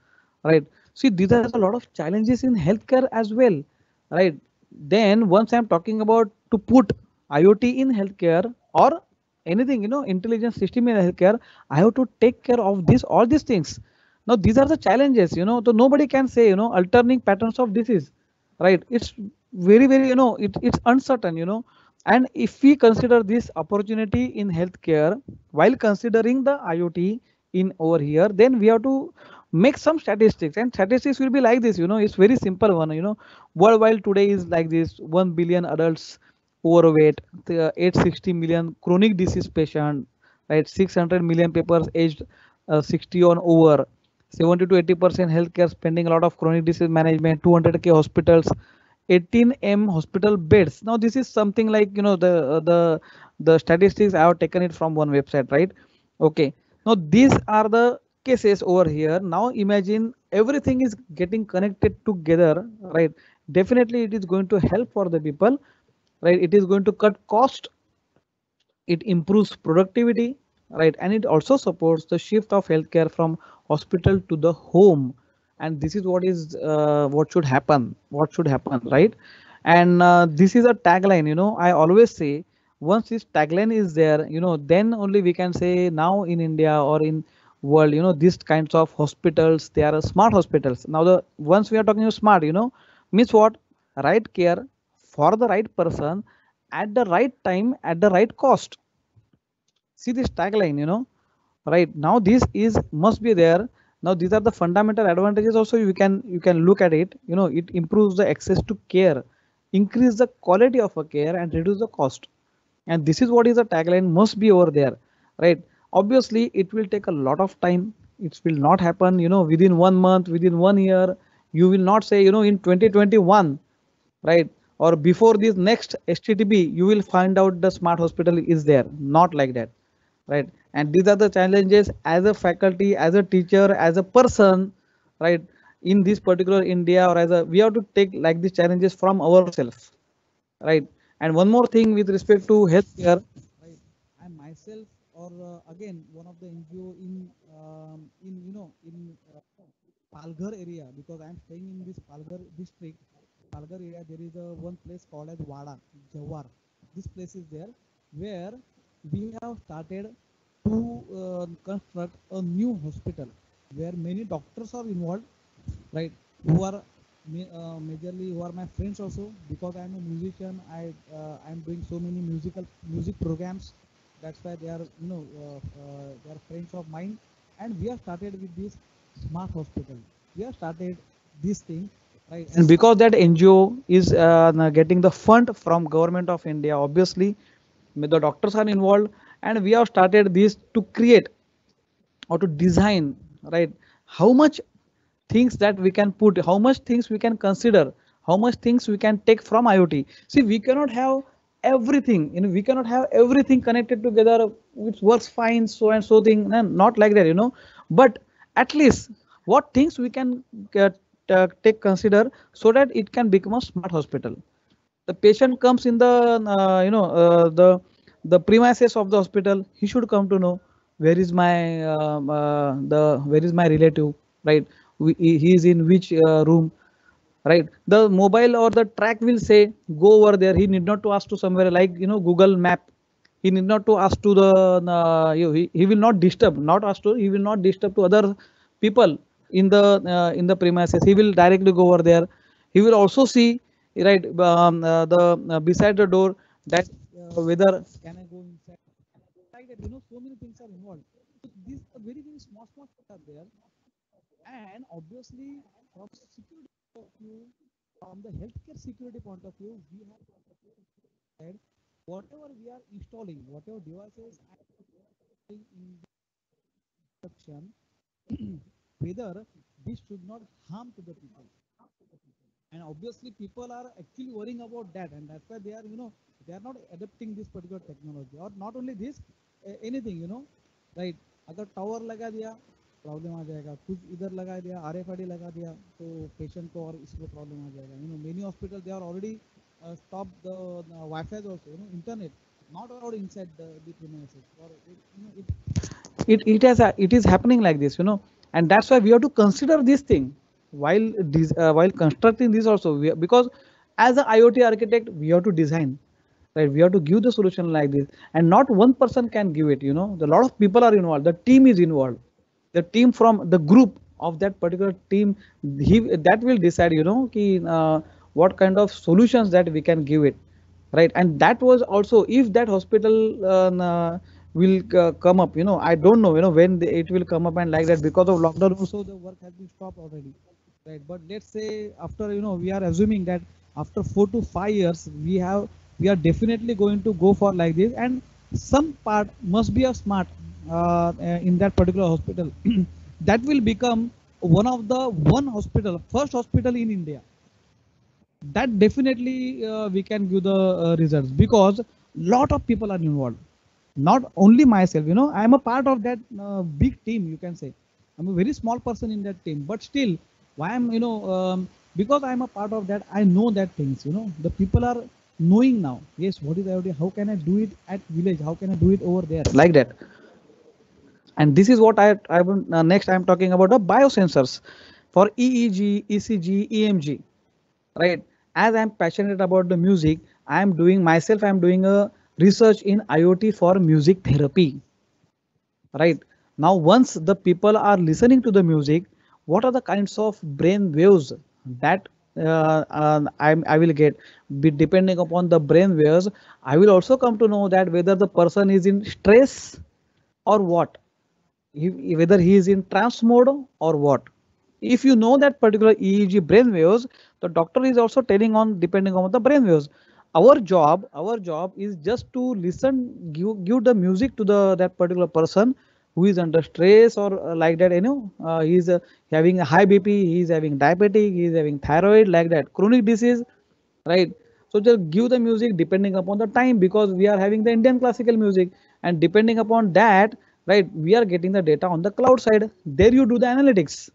right? See, these are a lot of challenges in healthcare as well, right? Then once I'm talking about to put IoT in healthcare or anything, intelligence system in healthcare, I have to take care of this, all these things. Now these are the challenges, so nobody can say, altering patterns of disease, right? It's very, it's uncertain, and if we consider this opportunity in healthcare while considering the IoT in over here, then we have to make some statistics, and statistics will be like this. It's very simple one. Worldwide today is like this: 1 billion adults overweight, 860 million chronic disease patient, right? 600 million people aged 60 on over, 70 to 80% healthcare spending, a lot of chronic disease management, 200k hospitals, 18M hospital beds. Now this is something like, the statistics I have taken it from one website, right? Okay. Now these are the cases over here. Now imagine everything is getting connected together, right? Definitely it is going to help for the people, right? It is going to cut cost, it improves productivity, right? And it also supports the shift of healthcare from hospital to the home. And this is what should happen, right? And this is a tagline. I always say, once this tagline is there, then only we can say now in India or in world, these kinds of hospitals, they are smart hospitals. Now the once we are talking about smart, means what? Right care for the right person at the right time at the right cost. See this tagline, right? Now this is must be there. Now these are the fundamental advantages also. You can look at it. It improves the access to care, increase the quality of a care, and reduce the cost. And this is what is the tagline must be over there, right? Obviously it will take a lot of time. It will not happen, within 1 month, within 1 year. You will not say, in 2021, right? Or before this next STTB, you will find out the smart hospital is there. Not like that, right? And these are the challenges as a faculty, as a teacher, as a person, right? In this particular India, or as a, we have to take like these challenges from ourselves, right? And one more thing with respect to healthcare, right? I myself, or again, one of the NGO in Palghar area, because I am staying in this Palghar district. Palghar area, there is a one place called as Wada, Jawar. This place is there where we have started to construct a new hospital where many doctors are involved, right? Who are majorly who are my friends also, because I am a musician. I am doing so many music programs. That's why they are they are friends of mine, and we have started with this smart hospital. We have started this thing, right? And because that NGO is getting the fund from government of India, obviously the doctors are involved, and we have started this to create or to design, right? How much things that we can put, how much things we can consider, how much things we can take from IoT. See, we cannot have everything, we cannot have everything connected together which works fine, so and so thing, not like that, but at least what things we can take consider, so that it can become a smart hospital. The patient comes in the the premises of the hospital, he should come to know where is my where is my relative, right? He is in which room. right? The mobile or the track will say go over there. He need not to ask to somewhere like Google Map. He need not to ask to the he will not disturb, not ask to, he will not disturb to other people in the premises. He will directly go over there. He will also see, right, the beside the door, that whether can I go inside, like that, so many things are involved. So these are very very small things are there. And obviously, from security point of view, from the healthcare security point of view, we have said whatever we are installing, whatever devices are in production, whether this should not harm to the people. And obviously, people are actually worrying about that, and that's why they are, they are not adopting this particular technology. Or not only this, anything, right? अगर tower लगा दिया problem आ जाएगा, कुछ इधर लगा दिया RFID लगा दिया तो पेशेंट को और इसको प्रॉब्लम आ जाएगा. Many hospitals, they are already stopped the Wi-Fi also, internet not allowed inside the premises. Or it is happening like this, and that's why we have to consider this thing while constructing this also. Because as an IoT architect, we have to design, right? We have to give the solution like this, and not one person can give it. A lot of people are involved. The team is involved. The team from the group of that particular team, that will decide, what kind of solutions that we can give it, right? And that was also, if that hospital will come up, I don't know, when it will come up, and like that, because of lockdown also the work has been stopped already, right? But let's say after, we are assuming that after 4 to 5 years we are definitely going to go for like this, and some part must be a smart in that particular hospital that will become first hospital in India. That definitely we can give the results, because lot of people are involved, not only myself. I am a part of that big team, you can say. I'm a very small person in that team, but still, why I'm, because I'm a part of that, I know that things, the people are knowing now, yes, what is IoT, how can I do it at village, how can I do it over there, like that. And this is what I will next I'm talking about the biosensors for EEG, ECG, EMG, right? As I'm passionate about the music, I'm doing a research in IoT for music therapy, right? Now, once the people are listening to the music, what are the kinds of brain waves that I will get? Depending upon the brain waves, I will also come to know that whether the person is in stress or what, whether he is in trance mode or what. If you know that particular EEG brain waves, the doctor is also telling on depending on the brain waves. Our job is just to listen, give the music to that particular person who is under stress or like that. He is having a high BP, he is having diabetic, he is having thyroid, like that, chronic disease, right? So just give the music depending upon the time, because we are having the Indian classical music, and depending upon that, right, we are getting the data on the cloud side. There you do the analytics,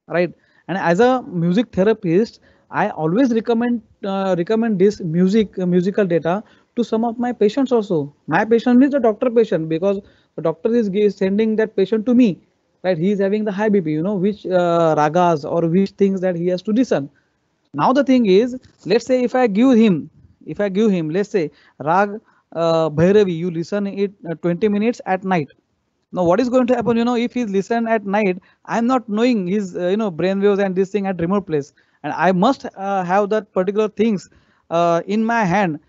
right? And as a music therapist, I always recommend this musical data to some of my patients also. My patient is the doctor patient, because the doctor is sending that patient to me, right? He is having the high BP, which ragas or which things that he has to listen. Now the thing is, let's say if I give him, let's say rag Bhairavi, you listen it 20 minutes at night. Now what is going to happen, if he's listen at night, I'm not knowing his brain waves and this thing at remote place, and I must have that particular things in my hand,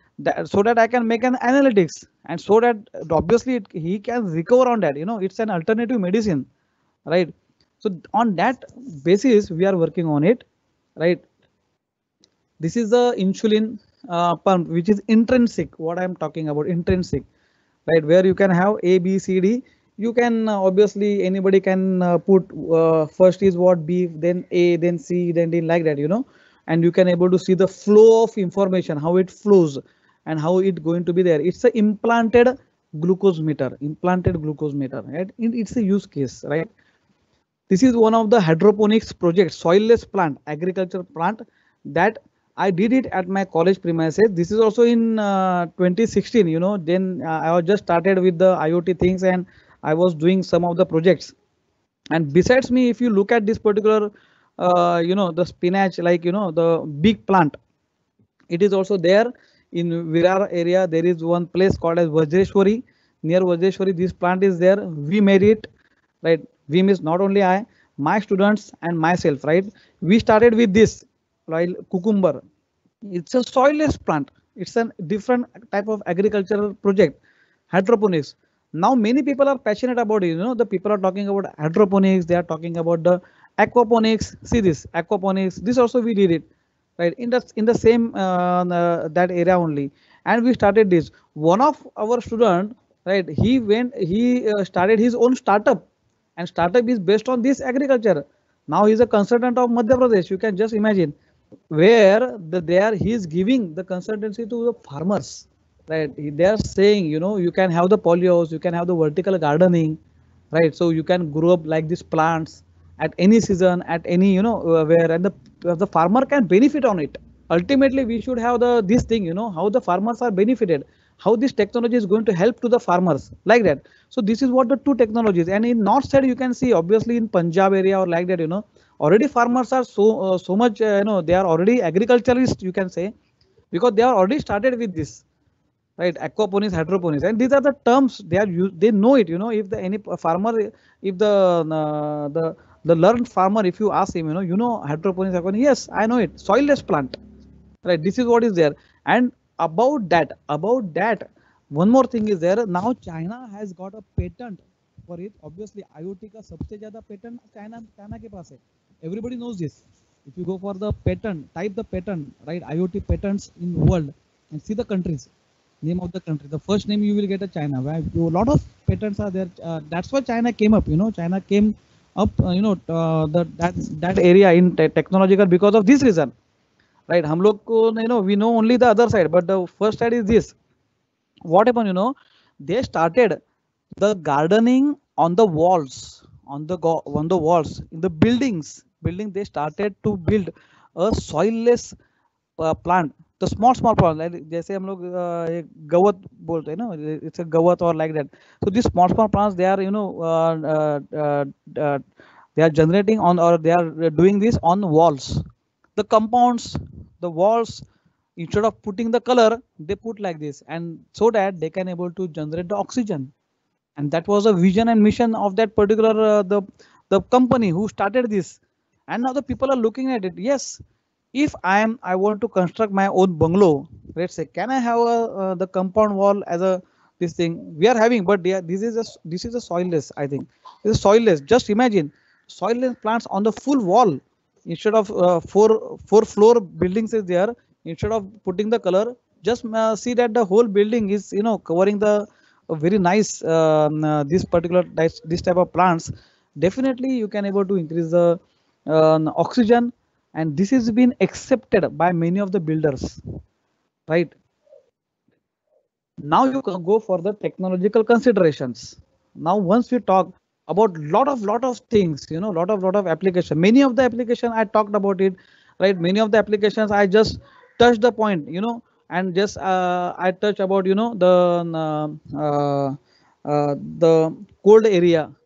so that I can make an analytics, and so that obviously he can recover on that. It's an alternative medicine, right? So on that basis we are working on it, right? This is the insulin pump, which is intrinsic. What I'm talking about, intrinsic, right? Where you can have A, B, C, D. You can obviously anybody can put first is what B, then A, then C, then D, like that, and you can able to see the flow of information, how it flows and how it going to be there. It's a implanted glucose meter, right? It's a use case, right? This is one of the hydroponics projects, soilless plant, agriculture plant, that I did it at my college premises. This is also in 2016, then I was just started with the IoT things, and I was doing some of the projects. And besides me, if you look at this particular the spinach, like, the big plant. It is also there in Virar area. There is one place called as Vajreshwari. Near Vajreshwari, this plant is there. We made it, right? We means not only I, my students and myself, right? We started with this, while cucumber. It's a soilless plant. It's a different type of agricultural project, hydroponics. Now many people are passionate about it. The people are talking about hydroponics. They are talking about the aquaponics. See this aquaponics. This also we did it, right? In the same that area only. And we started this. One of our student, right? He started his own startup, and startup is based on this agriculture. Now he's a consultant of Madhya Pradesh. You can just imagine, where there he is giving the consultancy to the farmers, right? They are saying, you can have the polyhouse, you can have the vertical gardening, right? So you can grow up like these plants at any season, at any, where, and the farmer can benefit on it. Ultimately we should have this thing, how the farmers are benefited, how this technology is going to help to the farmers, like that. So this is what the two technologies. And in north side you can see, obviously in Punjab area or like that, already farmers are so much, they are already agriculturalists, you can say, because they are already started with this, right? Aquaponics, hydroponics, and these are the terms they are used. They know it. If the any farmer, if the learned farmer, if you ask him, hydroponics, aquaponics, yes, I know it. Soilless plant, right? This is what is there. And about that, one more thing is there. Now China has got a patent for it. Obviously IoT का सबसे ज़्यादा patent China के पास है. Everybody knows this. If you go for the patent, type the patent, right? IoT patents in world, and see the countries, name of the country. The first name you will get a China. Where a lot of patents are there. That's why China came up. China came up. That area in technological because of this reason, right? हम लोग को, we know only the other side, but the first side is this. What happened? They started the gardening on the walls, on the walls in the buildings. They started to build a soilless plant, the small plant, like जैसे हम लोग गवत बोलते हैं ना, it's a गवत or like that. So these small plants, they are they are generating on, or they are doing this on walls, the compounds, the walls. Instead of putting the color, they put like this, and so that they can able to generate the oxygen. And that was a vision and mission of that particular the company who started this. And now the people are looking at it. Yes, if I want to construct my own bungalow, let's say, can I have the compound wall as a this thing we are having? But this is a soilless. I think this is soilless. Just imagine soilless plants on the full wall. Instead of four floor buildings is there. Instead of putting the color, just see that the whole building is covering the very nice this particular this type of plants. Definitely you can able to increase the oxygen, and this is been accepted by many of the builders, right? Now you can go for the technological considerations. Now once we talk about lot of things, lot of application, many of the application I talked about it, right? Many of the applications I just touched the point, and just I touch about the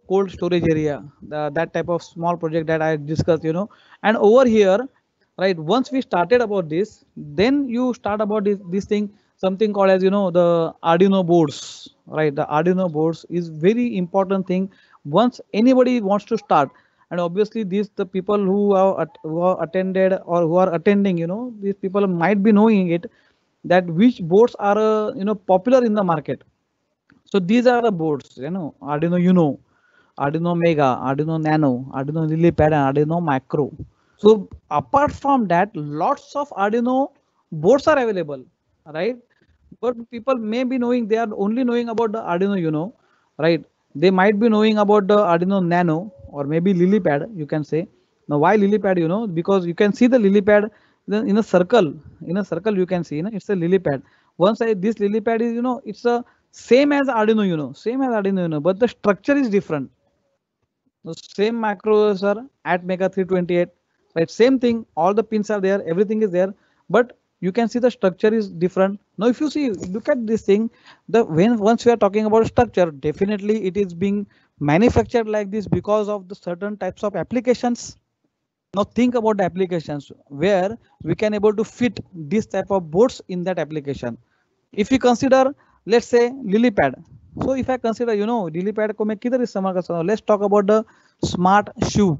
cold storage area, that type of small project that I discussed, and over here, right? Once we started about this, then you start about this thing, something called as the Arduino boards, right? The Arduino boards is very important thing once anybody wants to start. And obviously the people who are attended or who are attending, these people might be knowing it, that which boards are popular in the market. So these are the boards, Arduino Arduino Mega, Arduino Nano, Arduino LilyPad, and Arduino Macro. So apart from that, lots of Arduino boards are available, right? But people may be knowing, they are only knowing about the Arduino, right? They might be knowing about the Arduino Nano, or maybe LilyPad, you can say. Now why LilyPad? Because you can see the LilyPad in a circle. In a circle you can see, it's a LilyPad. Once this LilyPad is, it's a same as Arduino, same as Arduino, but the structure is different. The same macros are Atmega 328, right? Same thing, all the pins are there, everything is there, but you can see the structure is different. Now if you see, look at this thing, once we are talking about structure, definitely it is being manufactured like this because of the certain types of applications, Now think about the applications where we can able to fit this type of boards in that application. If you consider, let's say LilyPad. So if I consider, LilyPad को मैं किधर इस्तेमाल कर सकता हूँ? Let's talk about the smart shoe.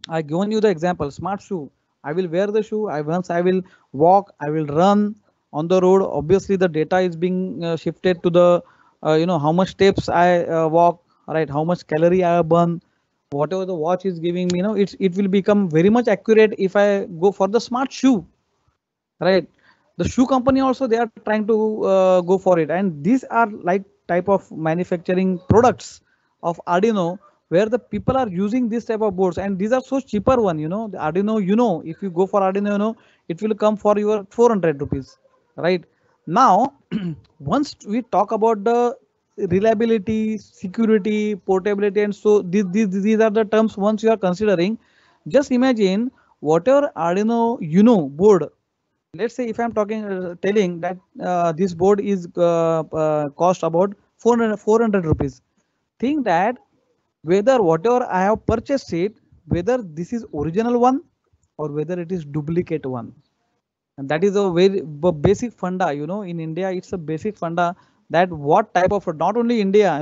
I given you the example, smart shoe. I will wear the shoe. Once I will walk, I will run on the road. Obviously, the data is being shifted to the, how much steps I walk, right? How much calorie I burn, whatever the watch is giving me. It will become very much accurate if I go for the smart shoe, right? The shoe company also, they are trying to go for it, and these are like type of manufacturing products of Arduino where the people are using this type of boards, and these are so cheaper one. The Arduino, if you go for Arduino, it will come for your 400 rupees, right? Now once we talk about the reliability, security, portability, and so these are the terms once you are considering. Just imagine whatever Arduino board. Let's say if I'm telling that this board is cost about 400 rupees. Think that whether whatever I have purchased it, whether this is original one or whether it is duplicate one. And that is a very basic funda, in India, it's a basic funda that what type of, not only India,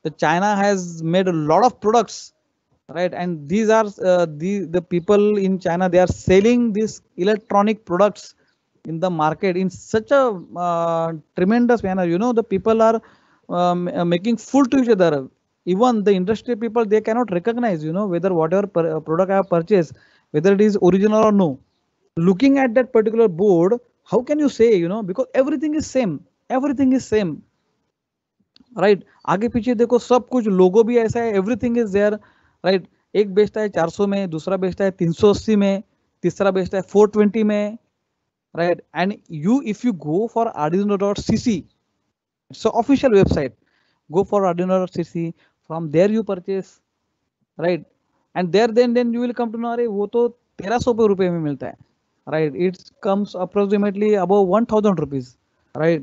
the China has made a lot of products, right? And these are the people in China, they are selling these electronic products in the market in such a tremendous manner. The people are making fool to each other. Even the industry people, they cannot recognize, whether whatever product I have purchased, whether it is original or no. Looking at that particular board, how can you say, because everything is same, right? आगे पीछे देखो सब कुछ, लोगो भी ऐसा है, everything is there, right? एक बेचता है 400 में, दूसरा बेचता है 380 में, तीसरा बेचता है 420 में, right? And if you go for Arduino.cc, it's an official website. Go for Arduino.cc. From there you purchase, right? And there then you will come to know, अरे वो तो 1300 रुपए में मिलता है, right? It comes approximately above 1000 rupees, right?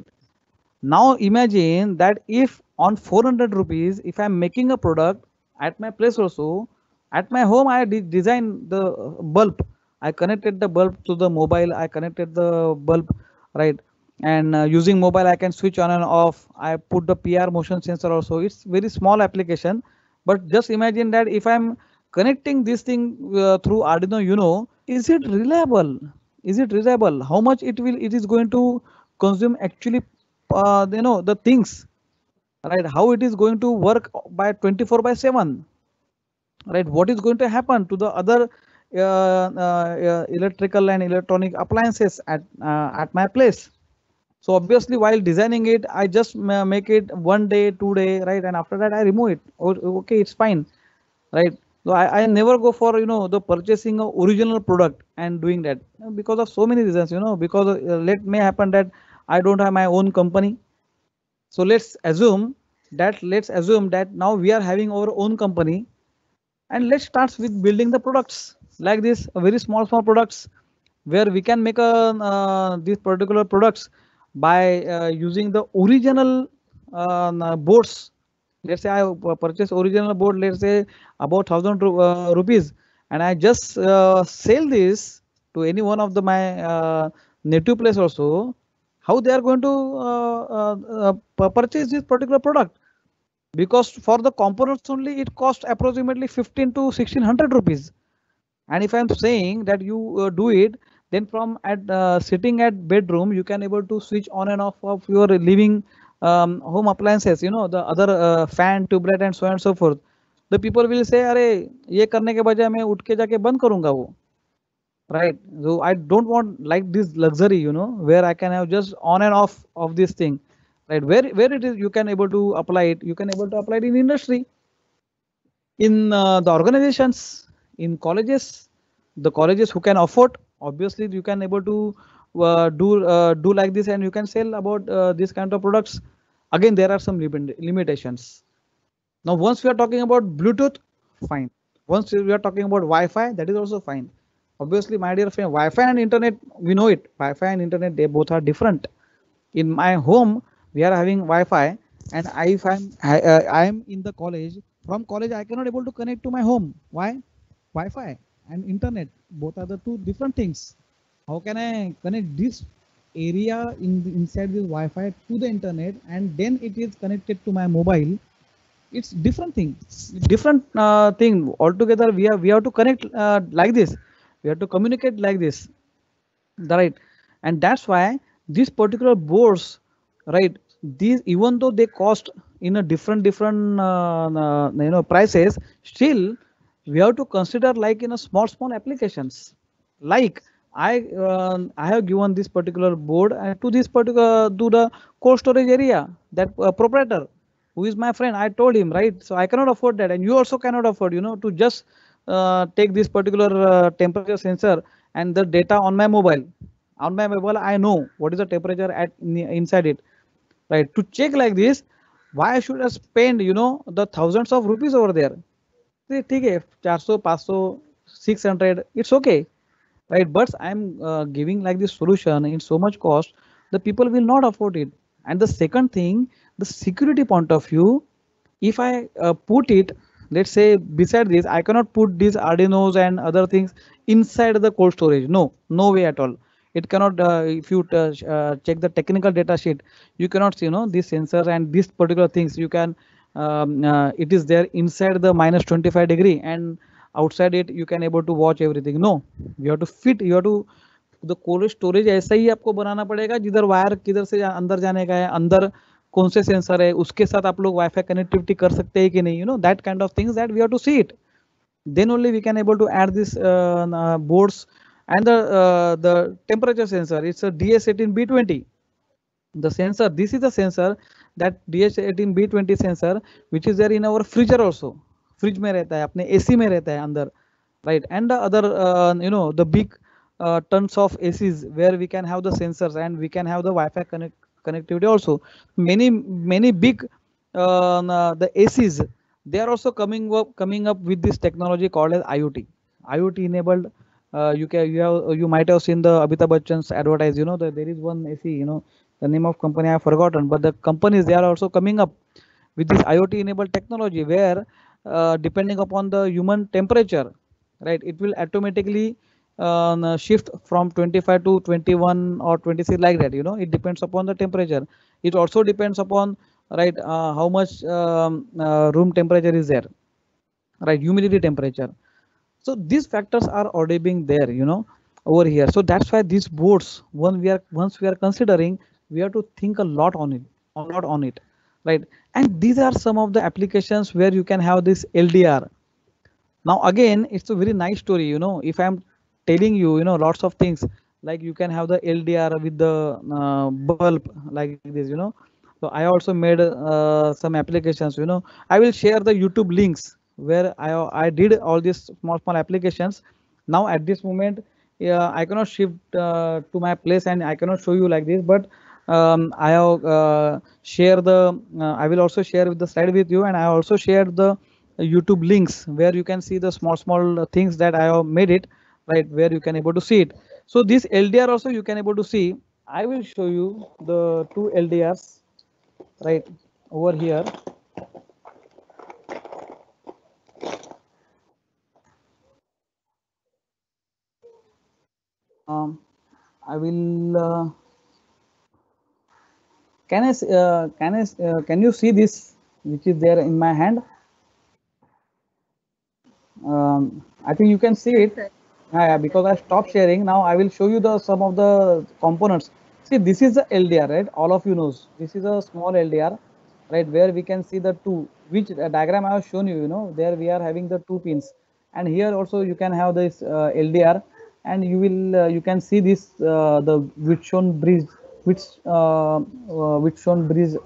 Now imagine that if on 400 rupees, if I'm making a product at my place also, at my home I designed the bulb, I connected the bulb to the mobile, I connected the bulb, right? And using mobile I can switch on and off. I put the PR motion sensor also. It's very small application, but just imagine that if I'm connecting this thing through Arduino, is it reliable? Is it reliable? How much it is going to consume actually, the things, right? How it is going to work by 24/7, right? What is going to happen to the other electrical and electronic appliances at my place? So obviously while designing it, I just make it 1 day, 2 day, right? And after that I remove it. Okay, it's fine, right? So I never go for, the purchasing of original product and doing that, because of so many reasons, because may happen that I don't have my own company. So let's assume that now we are having our own company, and let's start with building the products like this, very small products, where we can make these particular products by using the original boards. Let's say I purchase original board, let's say about 1000 rupees, and I just sell this to any one of my native place also. How they are going to purchase this particular product? Because for the components only it costs approximately 15 to 1600 rupees. And if I'm saying that you do it, then from sitting at bedroom, you can able to switch on and off of your living home appliances, the other fan, tubelight, and so on and so forth. The people will say, अरे ये करने के बजाय मैं उठ के जाके बंद करूंगा वो, right? So I don't want like this luxury, where I can have just on and off of this thing, right? Where it is, you can able to apply it. You can able to apply it in industry, in the organizations, in colleges. The colleges who can afford, obviously you can able to do like this, and you can sell about this kind of products. Again, there are some limitations. Now once we are talking about Bluetooth, fine. Once we are talking about Wi-Fi, that is also fine. Obviously, my dear friend, Wi-Fi and internet, we know it. Wi-Fi and internet, they both are different. In my home, we are having Wi-Fi, and if I am in the college, from college I cannot able to connect to my home. Why? Wi-Fi. and internet. Both are the two different things. How can I connect this area inside this Wi-Fi to the internet, and then it is connected to my mobile? It's different thing, different thing altogether. We have to connect like this. We have to communicate like this, right? And that's why these particular boards, right, these, even though they cost in a different prices, still we have to consider like in a small applications. Like I have given this particular board to this particular, to the cold storage area, that proprietor who is my friend, I told him, right? So I cannot afford that, and you also cannot afford, to just take this particular temperature sensor and the data on my mobile. On my mobile, I know what is the temperature at inside it, right? To check like this, why should I spend, the thousands of rupees over there? ठीक है, 400, 500, 600, it's okay, right? But I'm giving like this solution in so much cost, the people will not afford it. And the second thing, the security point of view, if I put it, let's say beside this, I cannot put these Arduinos and other things inside the cold storage. No way at all. It cannot. If you check the technical data sheet, you cannot see, these sensors and these particular things. You can, it is there inside the minus 25 degree, and outside it you can able to watch everything. No, you have to fit. You have to, तो cold storage ऐसा ही आपको बनाना पड़ेगा, जिधर wire किधर से अंदर जाने का है, अंदर कौन से सेंसर है, उसके साथ आप लोग वाईफाई कनेक्टिविटी कर सकते हैं कि नहीं, that kind of things that we have to see it. Then only we can able to add this boards. And the temperature sensor, it's a DS18B20. The sensor, this is the sensor, that DS18B20 sensor, which is there in our freezer also. Fridge में रहता है, अपने AC में रहता है अंदर, right? And the other the big tons of ACs where we can have the sensors and we can have the Wi-Fi connectivity also. Many big the ACs, they are also coming up with this technology called as IoT enabled. You might have seen the Amitabh Bachchan's advertise, that there is one AC, the name of company I have forgotten, but the companies, they are also coming up with this IoT enabled technology where depending upon the human temperature, right, it will automatically shift from 25 to 21 or 26, like that. It depends upon the temperature. It also depends upon, right, how much room temperature is there, right, humidity temperature. So these factors are already being there, over here. So that's why these boards, once we are considering, we have to think a lot on it, right? And these are some of the applications where you can have this LDR. Now again, it's a very nice story, if I'm telling you, lots of things, like you can have the LDR with the bulb like this, so I also made some applications, I will share the YouTube links where I did all these small applications. Now at this moment, yeah, I cannot shift to my place and I cannot show you like this, but I have share the I will also share with the slide with you, and I also shared the YouTube links where you can see the small things that I have made it, right, where you can able to see it. So this LDR also you can able to see. I will show you the two LDRs, right, over here. I will can you see this which is there in my hand? I think you can see it. Yeah, because I stopped sharing. Now I will show you the some of the components. See, this is the LDR, right? All of you knows this is a small LDR, right? Where we can see the two, which diagram I have shown you. There we are having the two pins, and here also you can have this LDR, and you can see this the Wheatstone bridge, Wheatstone bridge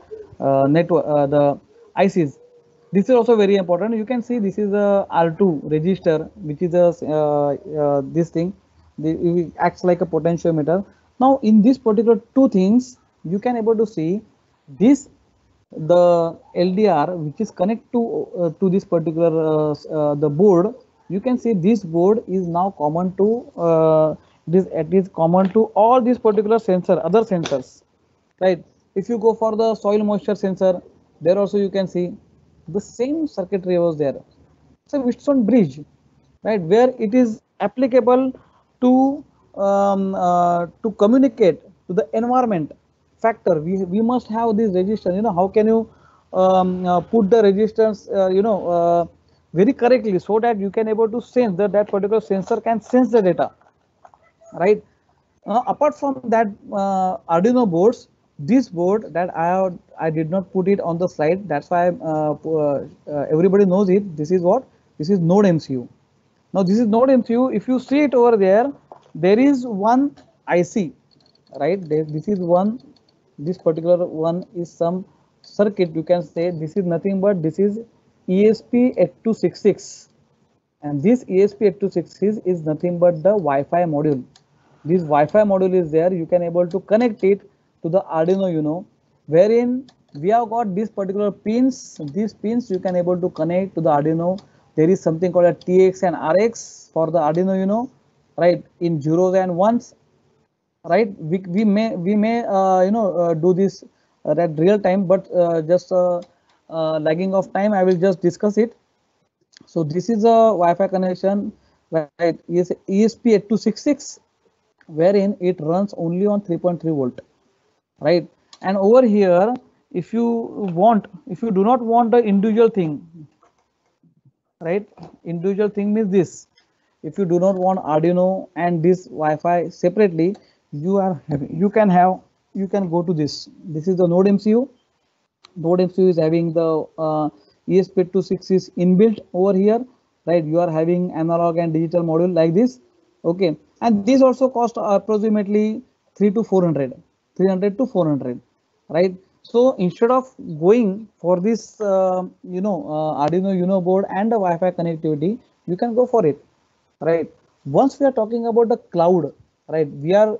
network, the ICs. This is also very important. You can see this is a R2 register, which is a this thing. It acts like a potentiometer. Now in this particular two things, you can able to see this, the LDR, which is connect to this particular the board. You can see this board is now common to it is common to all these particular other sensors, right? If you go for the soil moisture sensor, there also you can see the same circuitry was there. It's a Wheatstone bridge. right, where it is applicable to communicate to the environment factor. We must have this resistance. You know, how can you put the resistance very correctly, so that you can able to sense that that particular sensor can sense the data, right? Apart from that, Arduino boards, this board that I did not put it on the slide. That's why everybody knows it. This is what? This is Node MCU. Now this is Node MCU. If you see it over there, there is one IC, right? This is one. This particular one is some circuit. You can say this is nothing but this is ESP8266, and this ESP8266 is nothing but the Wi-Fi module. This Wi-Fi module is there. You can able to connect it to the Arduino Uno, wherein we have got these particular pins. These pins you can able to connect to the Arduino. There is something called a TX and RX for the Arduino Uno, right? In zeros and ones, right? We may do this at real time, but just lagging of time, I will just discuss it. So this is a Wi-Fi connection, right? Is ESP8266, wherein it runs only on 3.3 volt, right? And over here, if you do not want the individual thing, right? Individual thing means this. If you do not want Arduino and this Wi-Fi separately, you can go to this. This is the Node MCU. Node MCU is having the ESP8266 is inbuilt over here, right? You are having analog and digital module like this, okay? And these also cost approximately 300 to 400, right? So instead of going for this, Arduino Uno board and the Wi-Fi connectivity, you can go for it, right? Once we are talking about the cloud, right? We are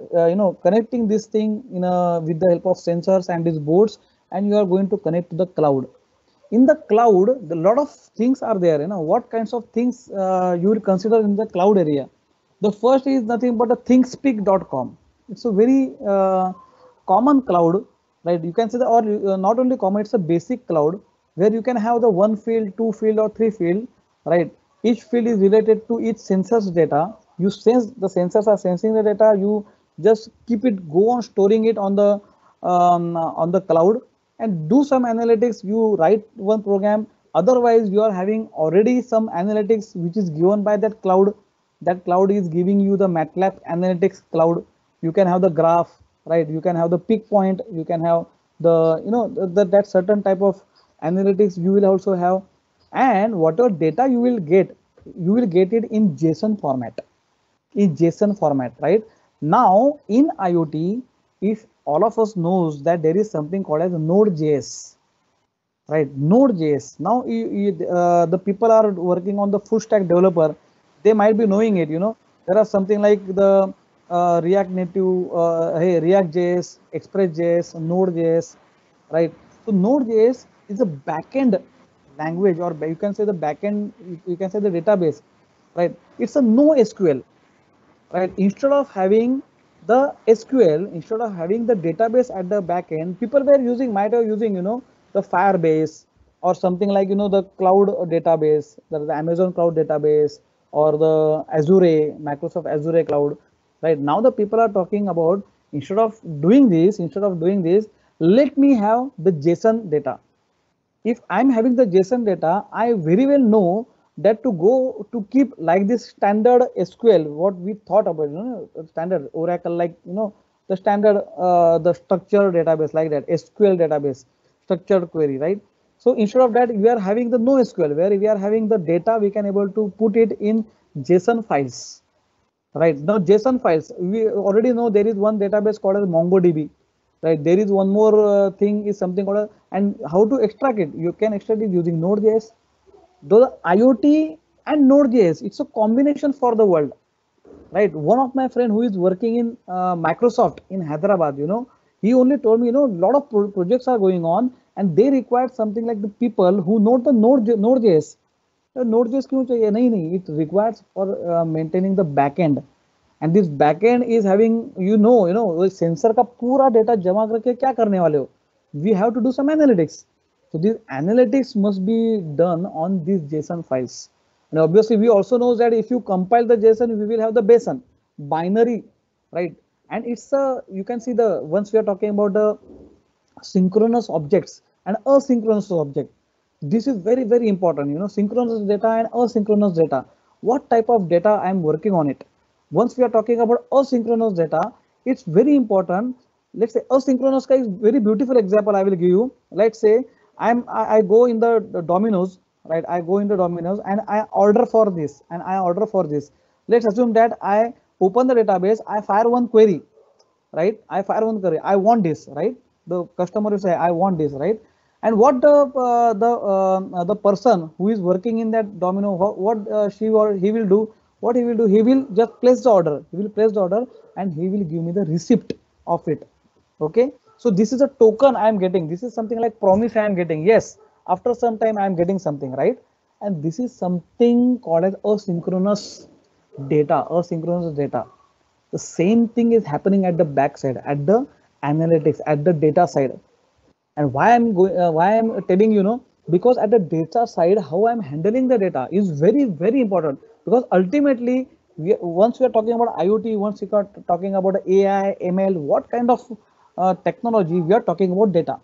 connecting this thing with the help of sensors and these boards, and you are going to connect to the cloud. In the cloud, a lot of things are there. You know, what kinds of things you will consider in the cloud area? The first is nothing but a thingspeak.com. It's a very common cloud, right? You can say that, or not only common, it's a basic cloud where you can have the one field, two field, or three field, right? Each field is related to each sensor's data. You sense, the sensors are sensing the data. You just keep it, go on storing it on the cloud, and do some analytics. You write one program. Otherwise, you are having already some analytics which is given by that cloud. That cloud is giving you the MATLAB analytics cloud. You can have the graph, right? You can have the peak point. You can have the that certain type of analytics you will also have. And whatever data you will get it in JSON format. In JSON format, right? Now in IoT, if all of us knows that there is something called as Node.js, right? Node.js. Now the people are working on the full stack developer. They might be knowing it. You know, there are something like the React Native, React.js, Express.js, Node.js, right? So Node.js is a backend language, or you can say the backend. You can say the database, right? It's a NoSQL, right? Instead of having the SQL, instead of having the database at the back end, people might have using, the Firebase or something like, the cloud database, the Amazon cloud database, or the Azure, Microsoft Azure cloud, right? Now the people are talking about, instead of doing this, let me have the JSON data. If I'm having the JSON data, I very well know that to go to keep like this standard SQL, what we thought about, standard Oracle, like, the standard, the structured database like that, SQL database, structured query, right? So instead of that, we are having the NoSQL, where we are having the data, we can able to put it in JSON files, right? Now JSON files, we already know there is one database called as MongoDB, right? There is one more thing is something called and how to extract it. You can extract it using Node.js. Though the IoT and Node.js, it's a combination for the world, right? One of my friend who is working in Microsoft in Hyderabad, he only told me, a lot of projects are going on, and they require something like the people who know the Node.js. Node.js क्यों चाहिए? नहीं, it requires for maintaining the backend, and this backend is having, sensor का पूरा data जमा करके क्या करने वाले हो? We have to do some analytics. So these analytics must be done on these JSON files. And obviously we also know that if you compile the JSON, we will have the BASIN binary, right? And it's a, you can see the, once we are talking about the synchronous objects and asynchronous object, this is very, very important, you know, synchronous data and asynchronous data. What type of data I am working on it? Once we are talking about asynchronous data, it's very important. Let's say asynchronous is very beautiful example I will give you. Let's say I go in the Domino's, right? I go in the Domino's and I order for this and I order for this. Let's assume that I open the database, I fire one query, right? I fire one query, I want this, right? The customer will say, I want this, right? And what the person who is working in that domino, what she or he will do, what he will do, he will just place the order, he will place the order and he will give me the receipt of it. Okay, so this is a token I am getting, this is something like promise I am getting. Yes, after some time I am getting something, right? And this is something called as asynchronous data, asynchronous data. The same thing is happening at the back side, at the analytics, at the data side. And why I'm going, why I'm telling, you know, because at the data side, how I'm handling the data is very, very important. Because ultimately, once we are talking about IoT, once we are talking about AI, ML, what kind of technology we are talking about data,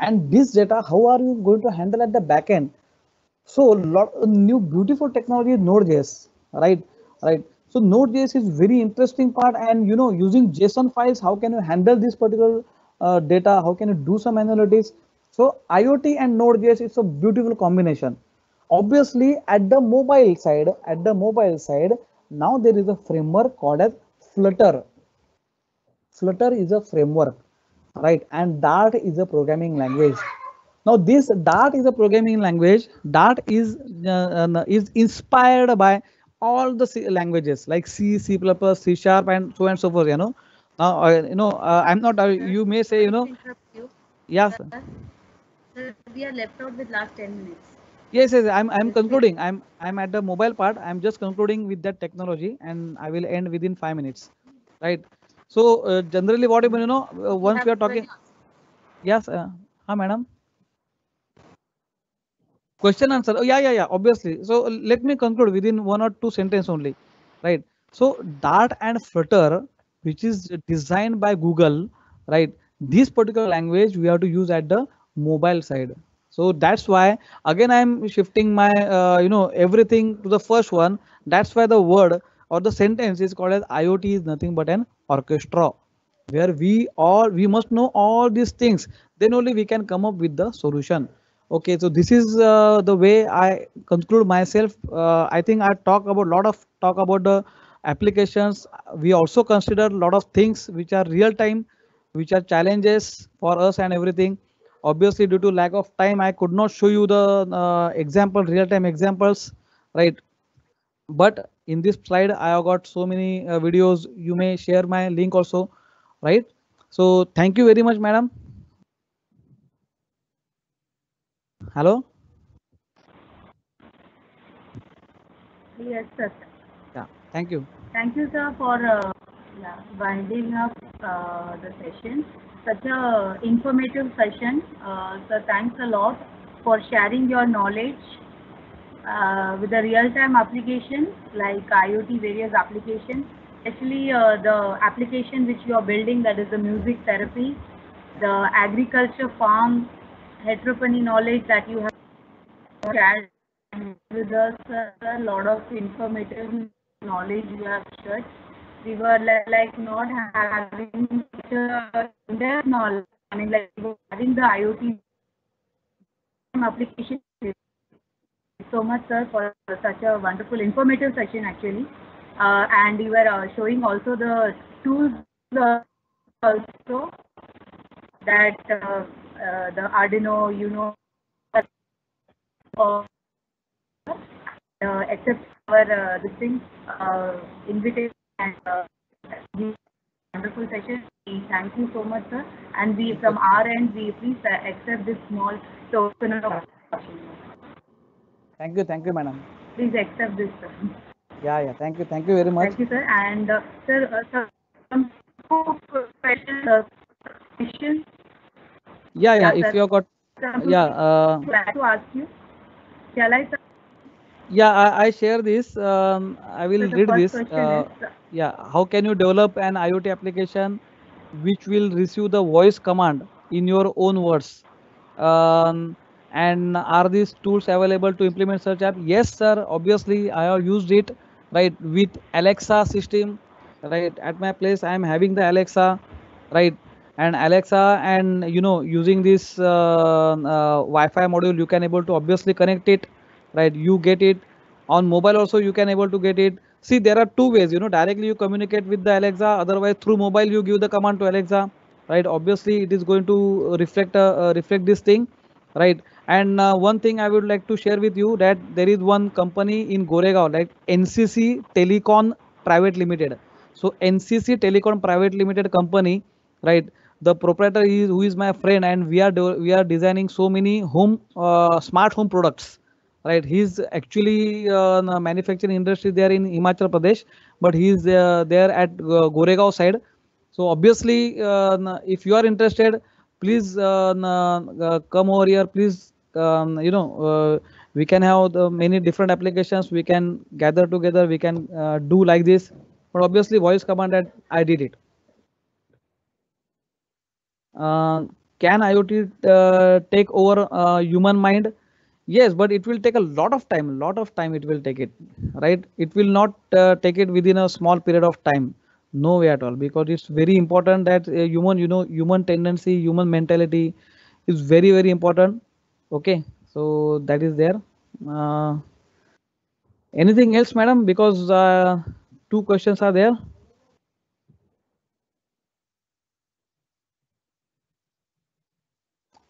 and this data, how are you going to handle at the back end? So lot new beautiful technology is Node.js, right? Right. So Node.js is very interesting part, and you know, using JSON files, how can you handle this particular data? How can you do some analytics? So IoT and Node.js is a beautiful combination. Obviously, at the mobile side, now there is a framework called as Flutter. Flutter is a framework, right? And Dart is a programming language. Now, this Dart is a programming language. Dart is inspired by all the languages like C, C++, C Sharp, and so forth. You know. Now, I'm not. You may say, you know. Yes. Sir, we are left out with last 10 minutes. Yes, yes. I'm concluding. I'm at the mobile part. I'm just concluding with that technology, and I will end within 5 minutes, right? So generally, what you know, once we are talking. Yes, madam. Question answer. Oh, yeah. Obviously. So let me conclude within one or two sentences only, right? So Dart and Flutter, which is designed by Google, right? This particular language we have to use at the mobile side. So that's why again I'm shifting my everything to the first one. That's why the word or the sentence is called as IoT is nothing but an orchestra, where we must know all these things. Then only we can come up with the solution. Okay, so this is the way I conclude myself. I think I talk about the applications. We also consider a lot of things which are real time, which are challenges for us and everything. Obviously, due to lack of time, I could not show you the real time examples, right? But in this slide, I have got so many videos. You may share my link also, right? So thank you very much, madam. Hello. Yes, sir. Yeah, thank you. Thank you, sir, for winding up the session. Such a informative session. So thanks a lot for sharing your knowledge with the real-time applications like IoT, various applications, especially the application which you are building, that is the music therapy, the agriculture farm, heteropony knowledge that you have shared with us. A lot of informative knowledge you have shared. We were like not having such a in-depth knowledge. I mean, like we were having the IoT application. So much, sir, for such a wonderful, informative session actually. And you were showing also the tools also that the Arduino, you know, accept our this thing invitation and this wonderful session. We thank you so much, sir. And we, from our end, we please accept this small token of. Thank you, madam. Please accept this, sir. Yeah, thank you very much. Thank you, sir. And sir, some questions. Questions. Yeah. If Sir. you have got, Some yeah. I'd like to ask you. Shall I, sir? Yeah, I share this. I So will the read first this. question is, Yeah, how can you develop an IoT application which will receive the voice command in your own words? Um, and are these tools available to implement such app? Yes, sir. Obviously, I have used it right with Alexa system. Right at my place, I am having the Alexa, right? And Alexa, and using this Wi-Fi module, you can able to obviously connect it, right? You get it on mobile also. You can able to get it. See, there are two ways. Directly you communicate with the Alexa. Otherwise, through mobile, you give the command to Alexa, right? Obviously it is going to reflect this thing, right? And one thing I would like to share with you, that there is one company in Goregaon, like NCC Telecom Private Limited. So NCC Telecom Private Limited company, right? The proprietor is who is my friend, and we are designing so many home smart home products, right? He's actually in the manufacturing industry there in Himachal Pradesh, but he's there at Goregaon side. So obviously, if you are interested, please come over here. Please, we can have the many different applications. We can gather together. We can do like this. But obviously, voice command that I did it. Uh, can IoT take over human mind? Yes, but it will take a lot of time. Lot of time it will take it, right? It will not take it within a small period of time. No way at all, because it's very important that human tendency, human mentality is very, very important. Okay, so that is there. Uh, Anything else, madam? Because two questions are there.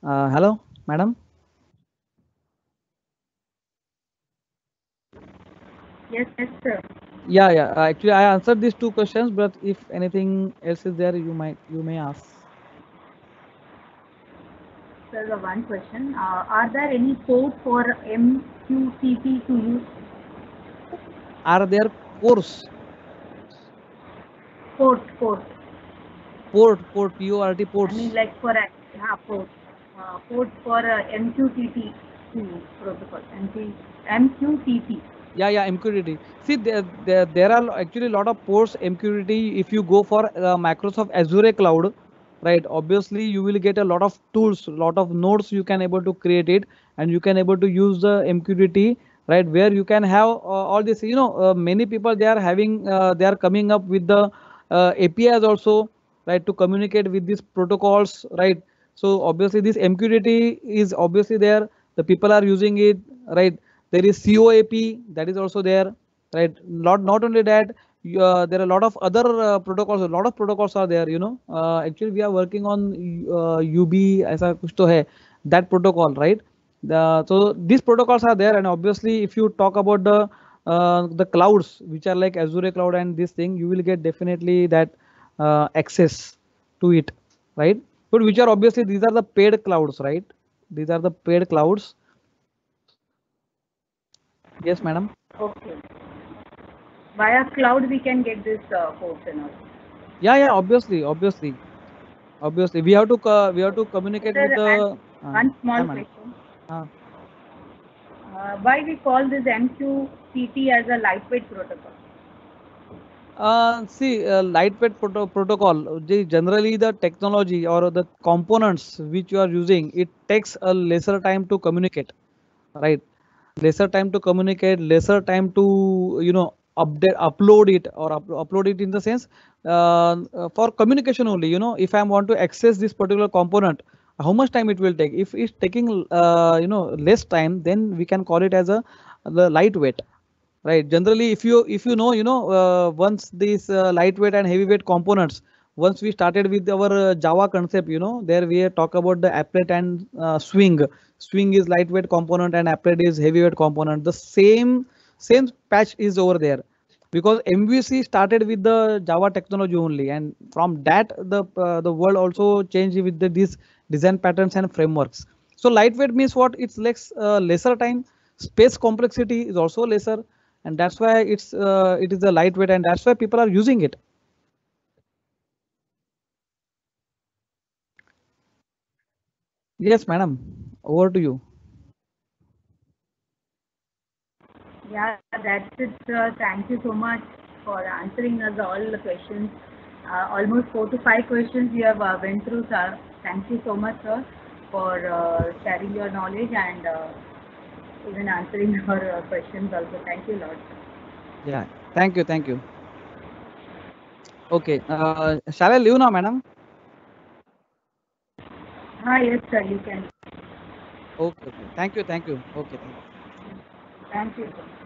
Hello, madam. yes, sir. Yeah, yeah. Actually, I answered these two questions, but if anything else is there, you may ask. So the one question, are there any ports for MQTT to use? Are there course Port. port I mean, ports? like for a port. Port for MQTT protocol. MQTT. Yeah, yeah. MQTT. See, there are actually a lot of ports MQTT. If you go for Microsoft Azure cloud, right? Obviously, you will get a lot of tools, lot of nodes you can able to create it, and you can able to use the MQTT, right? Where you can have all this. Many people they are having they are coming up with the APIs also, right? To communicate with these protocols, right? So obviously this MQTT is obviously there. The people are using it, right? There is COAP, that is also there, right? Not only that, there are a lot of other protocols. A lot of protocols are there. Actually we are working on UB ऐसा कुछ तो है, that protocol, right? So these protocols are there, and obviously if you talk about the clouds which are like Azure cloud and this thing, you will get definitely that access to it, right? But which are obviously these are the paid clouds, right? These are the paid clouds. Yes, madam. Okay. Via cloud, we can get this ports and all. Yeah, yeah. Obviously, we have to communicate with Sir, and the. one Yeah, small madam. question. Uh, Why we call this MQTT as a lightweight protocol? See, lightweight protocol. Generally, the technology or the components which you are using, it takes a lesser time to communicate, right? Lesser time to communicate, lesser time to upload it, or upload it in the sense for communication only. If I want to access this particular component, how much time it will take? If it's taking less time, then we can call it as the lightweight, right? Generally, if you know, once these lightweight and heavyweight components, once we started with our Java concept, there we talk about the applet and swing is lightweight component and applet is heavyweight component. The same patch is over there, because MVC started with the Java technology only, and from that the world also changed with these design patterns and frameworks. So lightweight means what? It's lesser time, space complexity is also lesser, and that's why it is a lightweight, and that's why people are using it. Yes, madam. Over to you. Yeah, that's it, sir. Thank you so much for answering us all the questions. Almost 4 to 5 questions you have went through, sir. Thank you so much, sir, for sharing your knowledge and even answering our questions also. Thank you, Lord. Yeah. Thank you. Thank you. Okay. Shall I leave now, madam? Yes, sir, you can. Okay. Okay. Thank you. Thank you. Okay. Thank you. Thank you, sir.